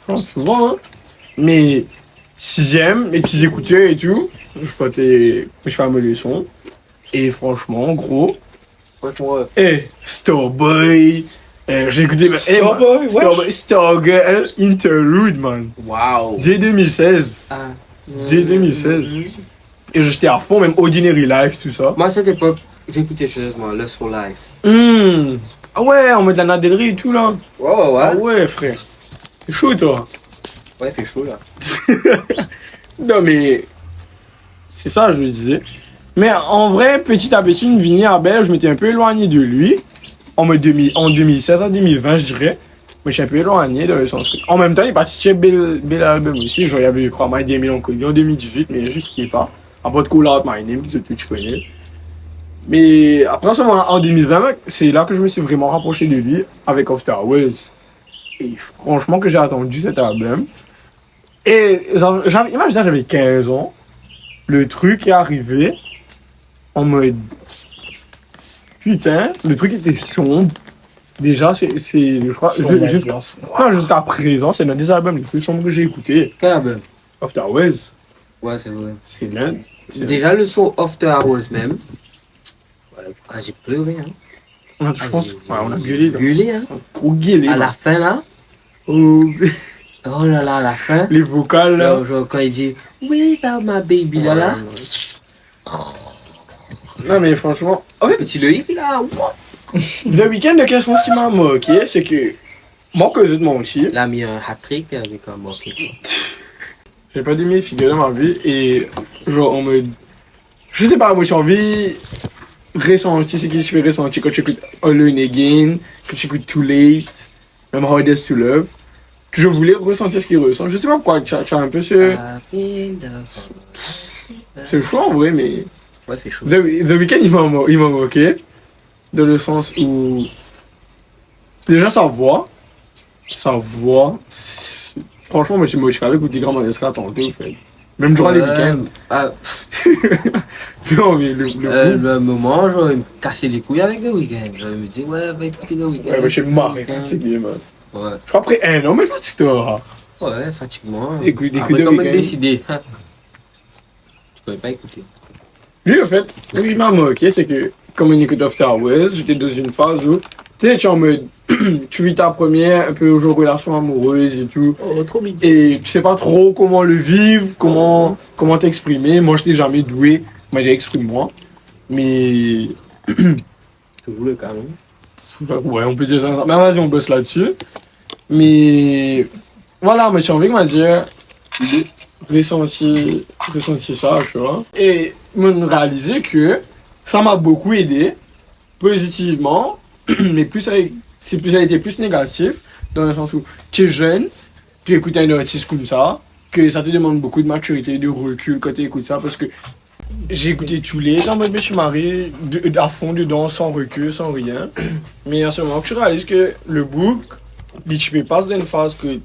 franchement, souvent, hein. Mais 6ème, mes petits écouteurs et tout, je fais les sons. Et franchement, gros, Franchement, Starboy, j'ai écouté Starboy, wesh. Stargirl Interlude, man. waouh. Dès 2016. Ah. Dès 2016. Et j'étais à fond, même Ordinary Life, tout ça. Moi, à cette époque, j'écoutais chose, moi, Lust for Life. Ah ouais, on met de la nadellerie et tout là. Ouais, ouais, ouais. Ah ouais, frère. C'est chaud, toi. Ouais, il fait chaud, là. Non, mais c'est ça, je le disais. Mais en vrai, petit à petit, Vinny Abel, je m'étais un peu éloigné de lui. En 2016 à 2020, je dirais. Mais je suis un peu éloigné dans le sens que. En même temps, il est parti chez Bel Album aussi. Genre, il y avait, je crois, My Day Melancholy en 2018, mais je n'écoutais pas. Après, de Call Out My Name, c'est tout, je connais. Mais après, en 2020, c'est là que je me suis vraiment rapproché de lui avec After Hours. Et franchement, que j'ai attendu cet album. Et imagine, j'avais 15 ans. Le truc est arrivé en mode. Putain, le truc était sombre. Déjà, je crois, jusqu'à présent, c'est l'un des albums les plus sombres que j'ai écouté. Quel album? After Hours. Ouais, c'est vrai. C'est l'un. Déjà, le son After Hours même. Ah, j'ai pleuré, hein. Je pense, on a gueulé. Gueulé, hein. Trop gueulé. À la fin, là. Oh, Oh là là, à la fin. les vocales, là. Genre, quand il dit Without my baby, là, là. Non, mais franchement. En fait, Petit Loïc, là. The Weeknd, de quelque chose qui m'a moqué, c'est que. Moi, que je te menti, Il a mis un hat-trick avec un morceau. j'ai pas d'aimer figure dans ma vie et. Genre, en mode. Je sais pas, moi, j'ai envie. Ressentir ce que tu peux ressentir quand tu écoutes Alone Again, quand tu écoutes Too Late, même Hardest to Love. Je voulais ressentir ce qu'il ressent. Je sais pas pourquoi, tu as un peu ce. C'est chaud en vrai, mais. Ouais, fait chaud. The Weeknd, il m'a moqué. Dans le sens où. Déjà, sa voix. Franchement, moi, je suis motivé avec des grands magistrat tantôt, en fait. Même durant les week-ends. Ah, Non, mais le moment, genre, il me cassait les couilles avec le week-end. Genre, il me dit, ouais, va écouter le week-end. Ouais, mais je suis marré, fatigué, man. Ouais. Je crois après un an, mais fatigué-toi. Ouais, fatiguement. Écoute Après, The comment Weeknd. décider? Tu pouvais pas écouter. Lui, en fait, ce qui m'a moqué, c'est que, comme on écoute After Hours, j'étais dans une phase où, tu sais, tu es en mode, tu vis ta première, un peu genre relation amoureuse et tout. Oh, trop mignon. Et tu sais pas trop comment le vivre, comment t'exprimer. Moi, je n'étais jamais doué, mais exprime-moi. Mais, Toujours le cas, non? ouais, on peut dire ça. Mais vas-y, on bosse là-dessus. Mais, voilà, mais j'ai envie de me dire, ressenti ça, tu vois. Et me réaliser que ça m'a beaucoup aidé, positivement, mais ça a été plus négatif, dans le sens où tu es jeune, tu écoutes un artiste comme ça, que ça te demande beaucoup de maturité, de recul quand tu écoutes ça, parce que j'ai écouté tous les temps, je suis marié à fond dedans, sans recul, sans rien. Mais à ce moment que je réalise que le book, tu passe d'une phase que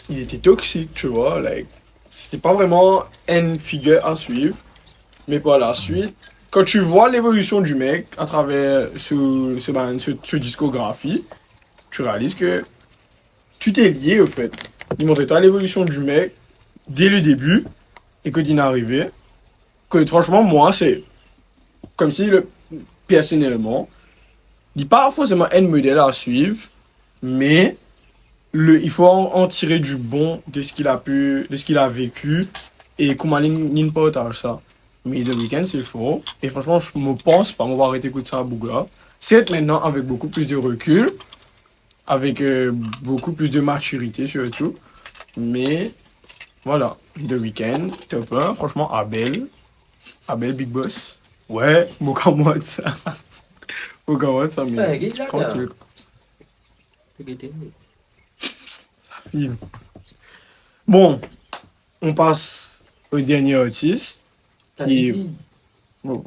il était toxique, tu vois, like, c'était pas vraiment une figure à suivre. Mais par la suite, quand tu vois l'évolution du mec à travers ce discographie, tu réalises que tu t'es lié, au fait. Il montrait l'évolution du mec dès le début et quand il est arrivé. Que franchement, moi, c'est comme si, personnellement, il n'est pas forcément un modèle à suivre, mais il faut en tirer du bon de ce qu'il a vécu et comment il partage ça. Mais The Weeknd, c'est faux. Et franchement, je me pense pas m'avoir arrêté d'écouter ça à Bougla. C'est maintenant avec beaucoup plus de recul, avec beaucoup plus de maturité surtout. Mais voilà, The Weeknd, top 1. Franchement, Abel, Big Boss. Ouais, Mokamouad, ça. Mokamouad, ça, mais Ouais, tranquille. Bon, on passe au dernier artiste. Qui... Bon,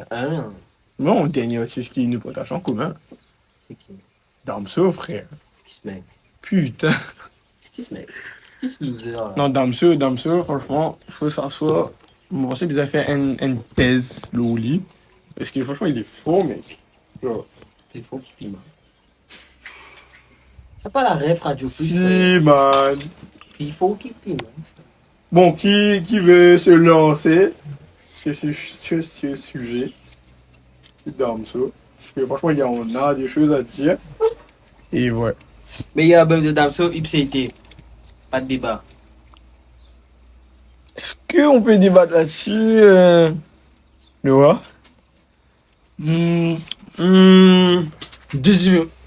non, au dernier artiste qui nous partage en commun. C'est qui? Damso, frère. C'est qui ce mec? Putain. C'est qui ce mec? C'est qui ce loser là? Non, Damso, franchement, il faut s'asseoir. Moi, je sais qu'ils ont fait une thèse, le lit. Parce que franchement, il est faux, mec. Genre. Il faut qu'il pime. C'est pas la ref Radio Plus. Si, man. Il faut qu'il pime. Bon, qui veut se lancer sur ce sujet? C'est Damso. Parce que franchement, on a des choses à dire. Et ouais. Meilleur album de Damso, Ipséité. Pas de débat. Est-ce qu'on peut débattre là-dessus, Noah?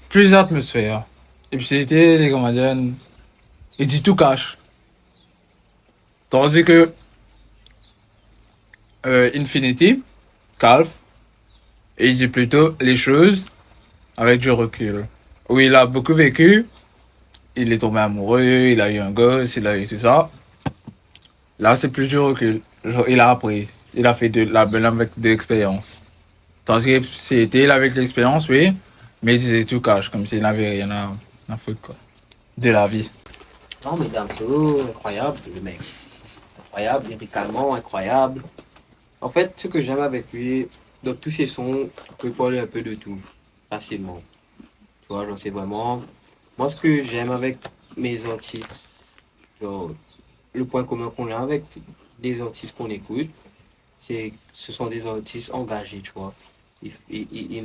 Plus d'atmosphère. Et puis c'était, les Canadiens, il dit tout cash. Tandis que Infinity, Calf, et il dit plutôt les choses avec du recul. Oui, il a beaucoup vécu, il est tombé amoureux, il a eu un gosse, il a eu tout ça. Là, c'est plus du recul. Genre, il a appris, il a fait de la bonne avec de l'expérience. Tandis que c'était avec l'expérience, oui, mais il disait tout cash, comme s'il n'avait rien à foutre, quoi. De la vie. Non, mais Damso, incroyable, le mec. Incroyable, lyricalement, incroyable. En fait, ce que j'aime avec lui, dans tous ses sons, il peut parler un peu de tout, facilement. Tu vois, genre, c'est vraiment. Moi, ce que j'aime avec mes artistes, genre, le point commun qu'on a avec les artistes qu'on écoute, c'est que ce sont des artistes engagés, tu vois. Ils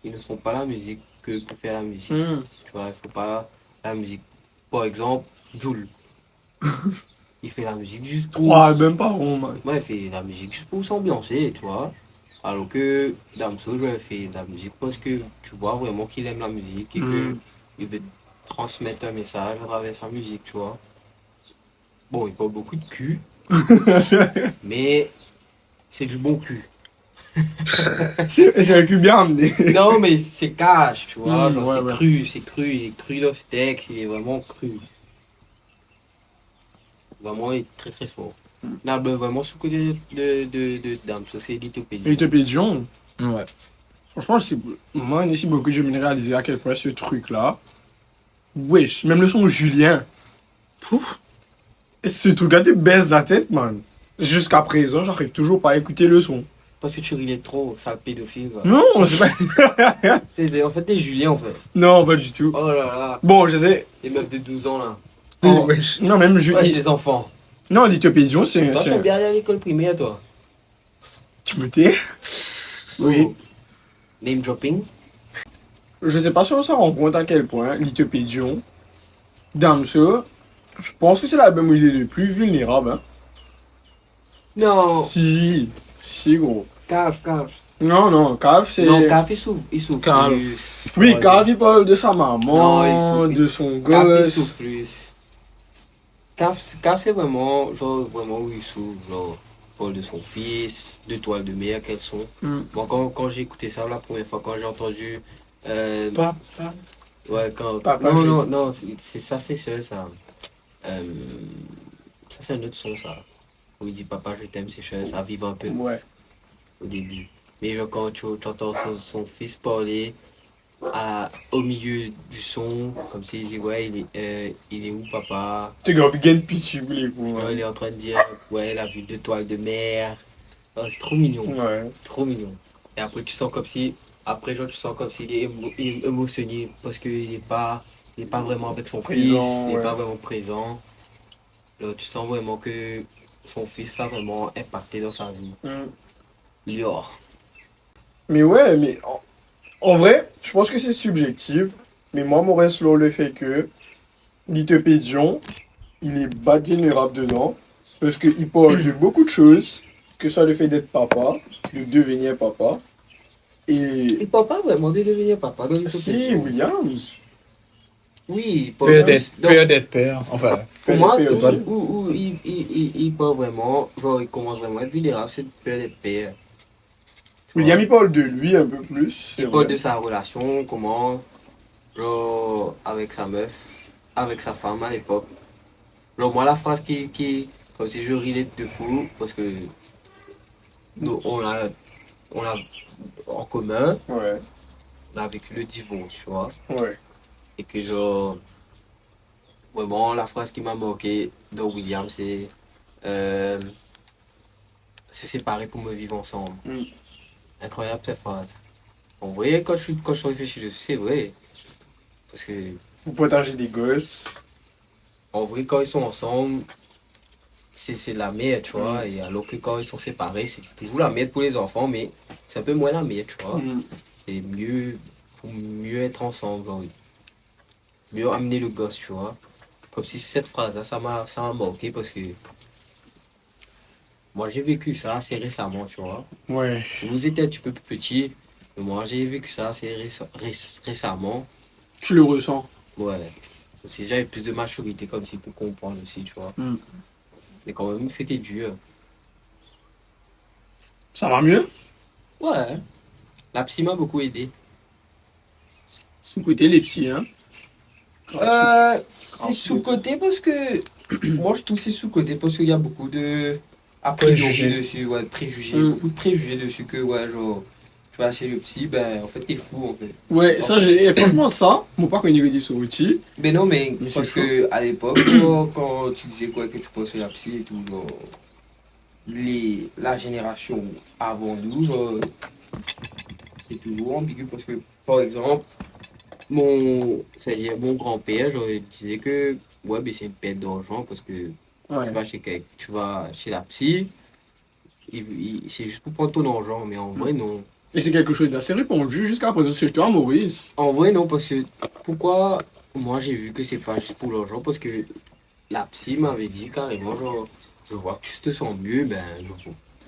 ne font pas la musique que pour faire la musique. Tu vois, il faut pas la musique. Par exemple, Jul. Il fait la musique juste pour. 3 albums par an, man. Ouais, il fait la musique juste pour s'ambiancer, tu vois. Alors que Damso, il fait de la musique parce que tu vois vraiment qu'il aime la musique et qu'il veut transmettre un message à travers sa musique, tu vois. Bon, il parle beaucoup de cul, mais c'est du bon cul. J'ai pu bien amener. Non, mais c'est cash, tu vois. Genre, ouais, c'est ouais. cru, c'est cru. Il est cru dans ce texte, il est vraiment cru. Vraiment, il est très très fort. L'album vraiment sous côté de Damso, c'est Lithopédie. Lithopédion. Ouais. Franchement, moi, ici, beaucoup, je me réalisé à quel point ce truc-là. Wesh, même le son Julien. Pouf. Ce truc-là te baisse la tête, man. Jusqu'à présent, j'arrive toujours pas à écouter le son. Parce que tu riais trop, sale pédophile. Va. Non, c'est pas. En fait, t'es Julien en fait. Non, pas du tout. Oh là là, Bon, je sais. les meufs de 12 ans là. Oh, Wesh. non, même Ouais, Julien. les enfants. Non, Lithopédion, c'est. Toi, tu aimes bien aller à l'école primaire, toi. Tu me tais? Oui. Oh. Name dropping. Je sais pas si on s'en rend compte à quel point Lithopédion, Damso, je pense que c'est l'album où il est le plus vulnérable. Hein. Non, Si, gros. Calf. Non, Calf, c'est. Non, Calf, il souffre Calf. plus. Oui, Calf, il parle de sa maman, Non, il souffre. de son Calf, il gosse. souffre plus. Calf, c'est vraiment, genre, vraiment où il souffre. Genre, il parle de son fils, de toiles de mer, quels sont. Moi, quand j'ai écouté ça la première fois, quand j'ai entendu. Papa. Ouais, quand. Papa, Non, c'est ça, c'est ça. Ça, c'est un autre son, ça. Où il dit papa, je t'aime, c'est cher, ça vive un peu Ouais. au début. Mais genre, quand tu entends son fils parler au milieu du son, comme s'il dit, ouais, il est où papa? Tu gars, bien pitch, vous voulez vous. Ouais, il est en train de dire, ouais, la vue de toile de mer. Oh, c'est trop mignon. Ouais. Trop mignon. Et après, tu sens comme si. Après, genre, tu sens comme s'il est émotionné parce qu'il n'est pas vraiment avec son Présent, fils, il n'est ouais. pas vraiment présent. Là, tu sens vraiment que son fils l'a vraiment impacté dans sa vie. Lior. Mais ouais, mais en vrai, je pense que c'est subjectif. Mais moi, mon reste sur le fait que Lithopédion, il est bas vulnérable dedans. Parce qu'il parle de beaucoup de choses. Que ça le fait d'être papa, de devenir papa. Et. Il parle pas vraiment de devenir papa dans Si, l'utopie. William. Oui, il Peur parle d'être père. Enfin. pour moi, Père c'est aussi. où il parle vraiment, genre il commence vraiment à être vulnérable, c'est peur d'être père. William, il parle de lui un peu plus. Il parle de sa relation, comment, genre, avec sa meuf, avec sa femme à l'époque. Genre, moi, la phrase qui comme si je riais de fou, parce que nous, on a en commun, Ouais, on a vécu le divorce, tu vois. ouais. Et que, genre, vraiment, la phrase qui m'a marqué dans William, c'est se séparer pour me vivre ensemble. Incroyable cette phrase. En vrai, quand je réfléchis dessus, c'est vrai. Parce que, Vous partagez des gosses. en vrai, quand ils sont ensemble, c'est la merde, tu vois. Et alors que quand ils sont séparés, c'est toujours la merde pour les enfants, mais c'est un peu moins la merde, tu vois. C'est mieux pour mieux être ensemble, genre, mieux amener le gosse, tu vois. Comme si cette phrase-là, ça m'a marqué parce que moi j'ai vécu ça assez récemment, tu vois. Ouais. Vous étiez un petit peu plus petit, mais moi j'ai vécu ça assez récemment. Tu le ressens. Ouais. Comme si j'avais plus de maturité comme si pour comprendre aussi, tu vois. Mais quand même, c'était dur. Ça va mieux? Ouais. La psy m'a beaucoup aidé. Sous-côté les psys, hein? C'est sous-côté parce que. Moi, je trouve que c'est sous-côté parce qu'il y a beaucoup de. Après, Préjugés. dessus, ouais, préjugés. Mm. Beaucoup de préjugés dessus que, ouais, genre. Tu vas chez le psy, ben, en fait, t'es fou, en fait. Ouais, ça, franchement, ça, moi, pas qu'on est négatif sur l'outil. Mais non, mais Mais c'est parce chaud. que à l'époque, genre, quand tu disais quoi que tu passais la psy et tout, genre, la génération avant nous, genre, c'est toujours ambigu parce que, par exemple, c'est-à-dire mon grand-père, genre, il disait que ouais, mais c'est une perte d'argent parce que Ouais. tu vas chez la psy, c'est juste pour prendre ton argent, mais en vrai, non. Et c'est quelque chose d'assez répandu jusqu'à présent, surtout à Maurice. En vrai, non, parce que pourquoi moi j'ai vu que c'est pas juste pour l'argent, parce que la psy m'avait dit carrément, genre, je vois que tu te sens mieux, ben,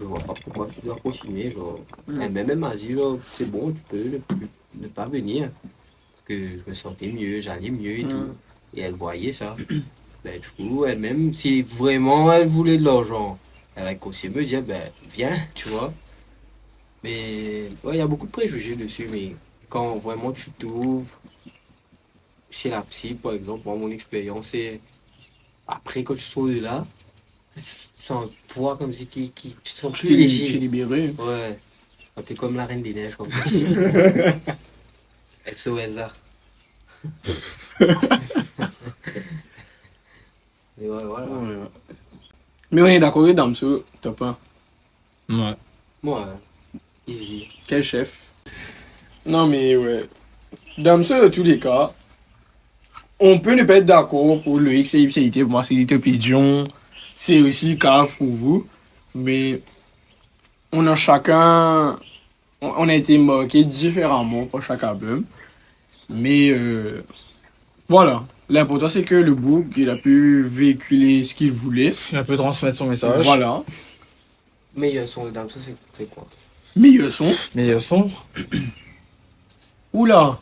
je vois pas pourquoi tu dois continuer, genre. Mm. Elle m'a dit, genre, c'est bon, tu peux ne pas venir, parce que je me sentais mieux, j'allais mieux et tout. Mm. Et elle voyait ça. Ben, du coup, elle-même, si vraiment elle voulait de l'argent, elle a conseillé de me dire, ben, viens, tu vois. Mais, ouais, il y a beaucoup de préjugés dessus, mais quand vraiment tu t'ouvres chez la psy, par exemple, moi, mon expérience, c'est après, quand tu sors de là, tu sens un poids comme si tu te sens Tu plus t'es léger. libéré. Ouais, un peu comme la Reine des Neiges, comme ça. SOS. Et ouais, voilà. Ouais. Mais on est d'accord que Damso, top 1. Ouais. Moi, easy. Quel chef. Non, mais ouais. Damso, dans tous les cas, on peut ne pas être d'accord pour le X et Y. Pour moi, c'est l'Itopédion. C'est aussi cave pour vous. Mais on a chacun. On a été marqué différemment pour chaque album. Mais voilà. L'important, c'est que le book, il a pu véhiculer ce qu'il voulait. Il a pu transmettre son message. Voilà. Meilleur son de Damso, c'est quoi? Meilleur son. Meilleur son. Oula.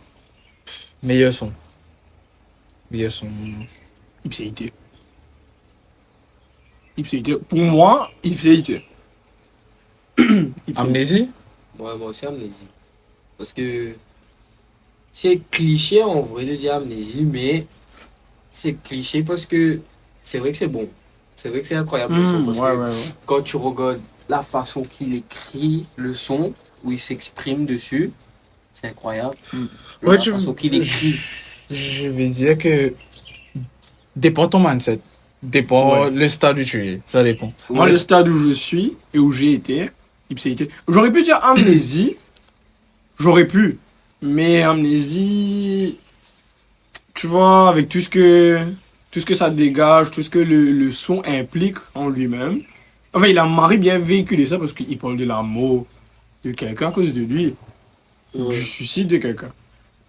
Meilleur son. Meilleur son. Ipséité. Ipséité. Pour moi, Ipséité. Amnésie. Ouais, moi aussi, Amnésie. Parce que c'est cliché en vrai de dire Amnésie, mais c'est cliché parce que c'est vrai que c'est bon. C'est vrai que c'est incroyable le son. Parce ouais, que ouais, ouais. quand tu regardes la façon qu'il écrit le son, où il s'exprime dessus, c'est incroyable. Ouais, La façon qu'il écrit. Je vais dire que dépend ton mindset. Dépend Ouais. le stade où tu es. Ça dépend. Moi, Ouais. le stade où je suis et où j'ai été, ipséité. J'aurais pu dire amnésie. J'aurais pu. Mais amnésie, tu vois, avec tout ce que ça dégage, tout ce que le son implique en lui-même. Enfin, il a marré bien véhiculé ça parce qu'il parle de l'amour de quelqu'un à cause de lui. Ouais. Du suicide de quelqu'un.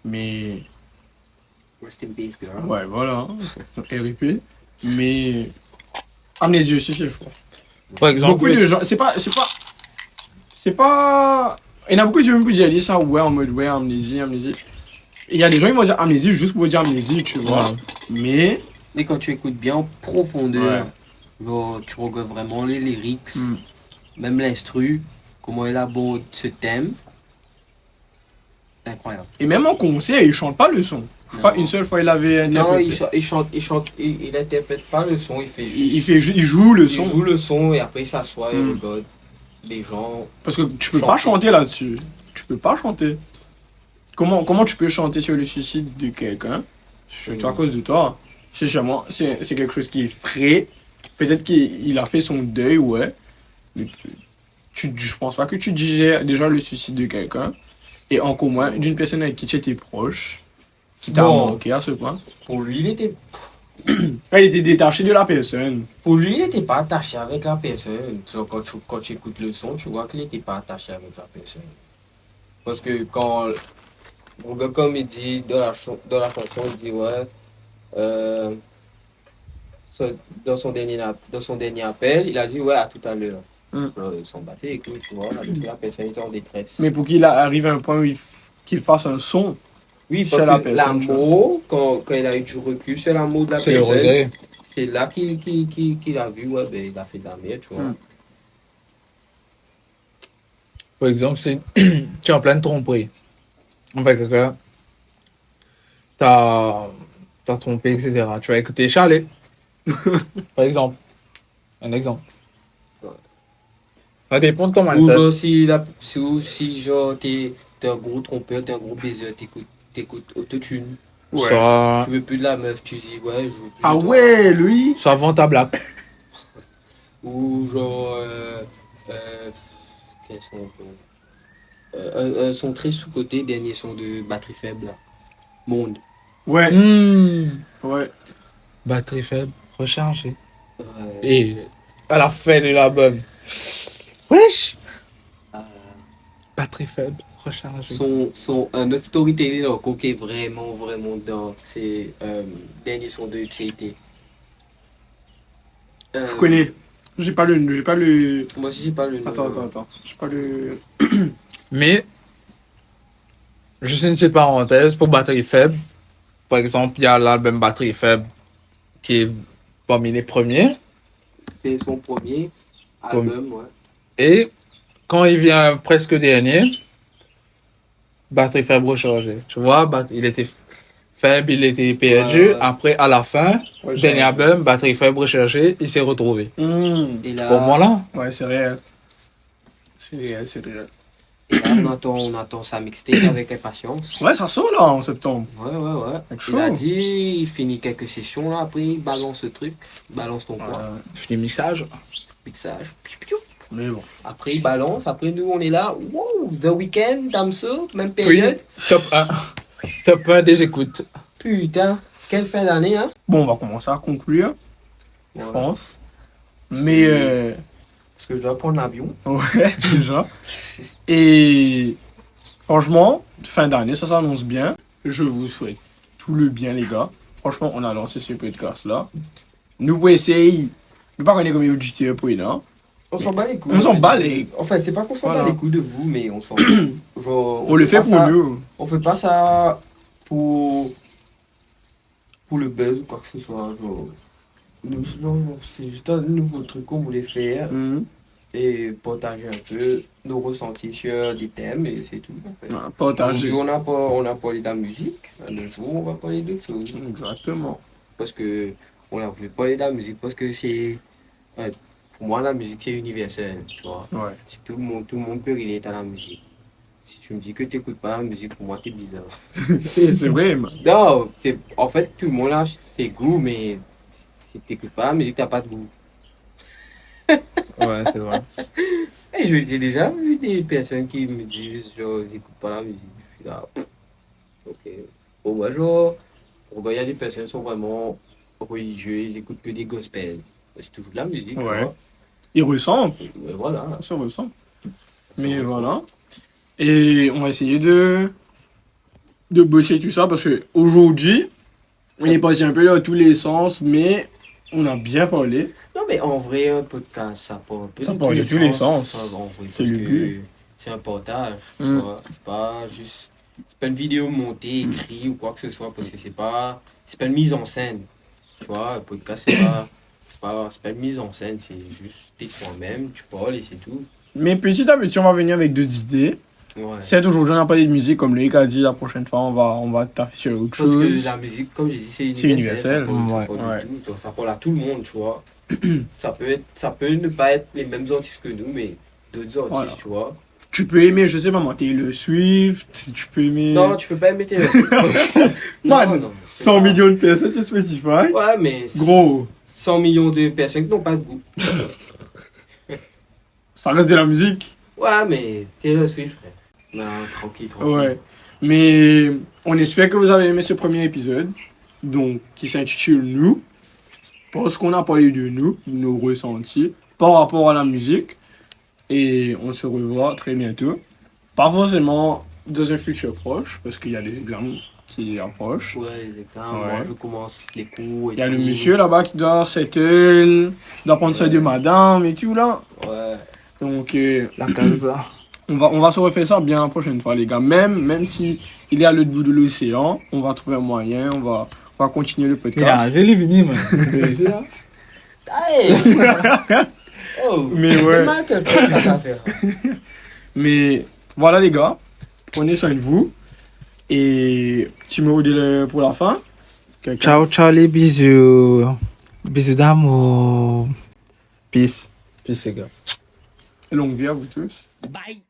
Mais, Rest in peace, girl. ouais, voilà. RIP. Mais, amnésie aussi, c'est fort. Par exemple, Beaucoup de gens, c'est pas, il y en a beaucoup de gens qui disent ça, ouais, en mode, ouais, amnésie. Il y a des gens qui vont dire amnésie juste pour dire amnésie, tu vois. Ouais. Mais, Et quand tu écoutes bien en profondeur, genre, tu regardes vraiment les lyrics, même l'instru, comment il aborde ce thème. C'est incroyable. et même en concert, il chante pas le son. Je crois Non. une seule fois, il avait Non, interprété. il interprète pas le son, il fait juste. Il joue le il son. joue le son et après il s'assoit et Mm. regarde des gens. Parce que tu peux Chanter. pas chanter là-dessus. Tu peux pas chanter. Comment tu peux chanter sur le suicide de quelqu'un? Surtout à cause de toi. C'est quelque chose qui est frais. Peut-être qu'il a fait son deuil, ouais. Mais je pense pas que tu digères déjà le suicide de quelqu'un. Et encore moins d'une personne avec qui tu étais proche. Qui t'a Bon. manqué à ce point. Pour lui, il était détaché de la personne. Pour lui, il n'était pas attaché avec la personne. So, quand tu écoutes le son, tu vois qu'il n'était pas attaché avec la personne. Parce que quand, comme il dit dans la chanson, il dit ouais, dans son dernier appel, il a dit ouais, à tout à l'heure. Mm. Ils sont battus et tout, tu vois, la personne était en détresse. Mais pour qu'il arrive à un point où qu'il fasse un son. Oui, c'est parce la que personne, tu l'amour, quand il a eu du recul sur l'amour de la c'est le personne, regret. c'est là qu'il a vu, ouais, ben, il a fait de la merde, tu vois. Mm. Par exemple, si tu es en pleine tromperie. Avec quelqu'un, t'as trompé, etc. Tu vas écouter Charlie. Par exemple. Un exemple. Ouais. Ça dépend de ton Ou mindset. genre, si genre, t'es un gros trompeur, t'es un gros baiser, t'écoutes autotune. Soit, Tu veux plus de la meuf, tu dis, ouais, je veux plus Ah de toi. ouais, lui. soit vends ta blague. Ou genre, quel son un son très sous-côté, dernier son de batterie faible, là. Monde. Ouais. Hmm. Ouais. Batterie faible, rechargée. Ouais. Et à la fin de l'album. Wesh! Ah, Batterie faible, rechargée. un autre storytelling là, qui est vraiment, vraiment dans, c'est dernier son de Psyté. Je connais. J'ai pas le. Moi aussi, j'ai pas le nom. Attends. J'ai pas le. Mais, juste une petite parenthèse, pour batterie faible, par exemple, il y a l'album Batterie faible qui est parmi les premiers. C'est son premier album, ouais. Et quand il vient presque dernier, batterie faible rechargée. Tu vois, il était faible, il était perdu. Ouais, ouais. Après, à la fin, Ouais, dernier album, batterie faible rechargée, il s'est retrouvé. Et là, Pour moi, là, Ouais, c'est réel. C'est réel. et là, on attend sa mixtape avec impatience. Ouais, ça sort là en septembre. Ouais. Avec Il a chaud. dit, il finit quelques sessions là, après il balance ce truc, balance ton poids, fini mixage. mixage, piou, piou. Mais bon. Après il balance, après nous on est là, wow, The Weeknd, Damso, même période. Top 1. Top 1 des écoutes. Putain, quelle fin d'année, hein. Bon, on va commencer à conclure, je Ouais. pense. Mais Parce que je dois prendre l'avion. ouais, déjà. Et franchement, fin d'année, ça s'annonce bien. Je vous souhaite tout le bien, les gars. Franchement, on a lancé ce podcast-là. Nous pouvons essayer. Ne pas connaître comme UGT pour non. On s'en bat les couilles. On s'en bat les. Enfin, c'est pas qu'on s'en Voilà. bat les couilles de vous, mais on s'en genre, On le fait pas pour ça- nous. On fait pas ça pour le buzz ou quoi que ce soit. Genre, c'est juste un nouveau truc qu'on voulait faire Mhm. et partager un peu nos ressentis sur des thèmes et c'est tout. En fait. Ouais, partager. Aujourd'hui, on a parlé de la musique, un autre jour, on va parler d'autres choses. Exactement. Parce que on a voulu parler de la musique parce que c'est. Pour moi, la musique, c'est universel, tu vois. Ouais. Si tout le monde peut relate à la musique. Si tu me dis que tu n'écoutes pas la musique, pour moi, t'es bizarre. C'est vrai, man. Non, en fait, tout le monde a ses goûts, mais si tu n'écoutes pas la musique, tu n'as pas de goût. Ouais, c'est vrai. Et j'ai déjà vu des personnes qui me disent, genre, ils n'écoutent pas la musique. Je suis là, ok. Bon, moi, genre, il y a des personnes qui sont vraiment religieux, ils écoutent que des gospels. C'est toujours de la musique, tu Ouais. vois. Il ressent. Et voilà. Ça se ressent. Ça Mais ressent. voilà. Et on va essayer de bosser tout ça parce que aujourd'hui, on est passé un peu dans tous les sens, mais on a bien parlé. Non, mais en vrai, un podcast, ça part un peu Ça de part de tous les sens. Ça, en vrai, C'est parce le que but. c'est un partage, tu Mm. vois. C'est pas juste. C'est pas une vidéo montée, écrite ou quoi que ce soit, parce que c'est pas une mise en scène. Tu vois, un podcast, c'est pas une mise en scène, c'est juste t'es toi-même, tu parles et c'est tout. Mais petit à petit, on va venir avec d'autres idées. Ouais. C'est aujourd'hui, on a parlé de musique, comme Loïc a dit, la prochaine fois, on va taper sur autre Parce que chose. la musique, comme j'ai dit, c'est C'est universel. universel. Ça parle, Ouais. de tout, genre, ça parle à tout le monde, tu vois. ça peut ne pas être les mêmes artistes que nous, mais d'autres artistes, Voilà. tu vois. Tu peux aimer, je sais pas moi, Taylor Swift, tu peux aimer Non, tu peux pas imiter. Man, 100 millions de personnes sur Spotify. Ouais, mais Gros, 100 millions de personnes qui n'ont pas de goût. ça reste de la musique. Ouais, mais Taylor Swift, frère. Non, tranquille. Ouais. Mais on espère que vous avez aimé ce premier épisode, donc qui s'intitule Nous, parce qu'on a parlé de nous, de nos ressentis par rapport à la musique. Et on se revoit très bientôt. Pas forcément dans un futur proche, parce qu'il y a des examens qui approchent. Ouais, les examens, Ouais. moi je commence les cours et Il y a le tout. monsieur là-bas qui doit settle, doit prendre soin de madame et tout là. Ouais. Donc La casa. on va se refaire ça bien la prochaine fois les gars. Même si il est à l'autre bout de l'océan, on va trouver un moyen, on va continuer le Il a podcast. rasé les vinyles, man. C'est ça? Hey! Oh! Mais ouais. C'est mal qu'elle fait cette affaire. Mais voilà les gars, prenez soin de vous. Et tu me redis pour la fin. Quelqu'un? Ciao, ciao les bisous. Bisous d'amour. Peace. Puis, c'est gars. Longue vie à vous tous. Bye.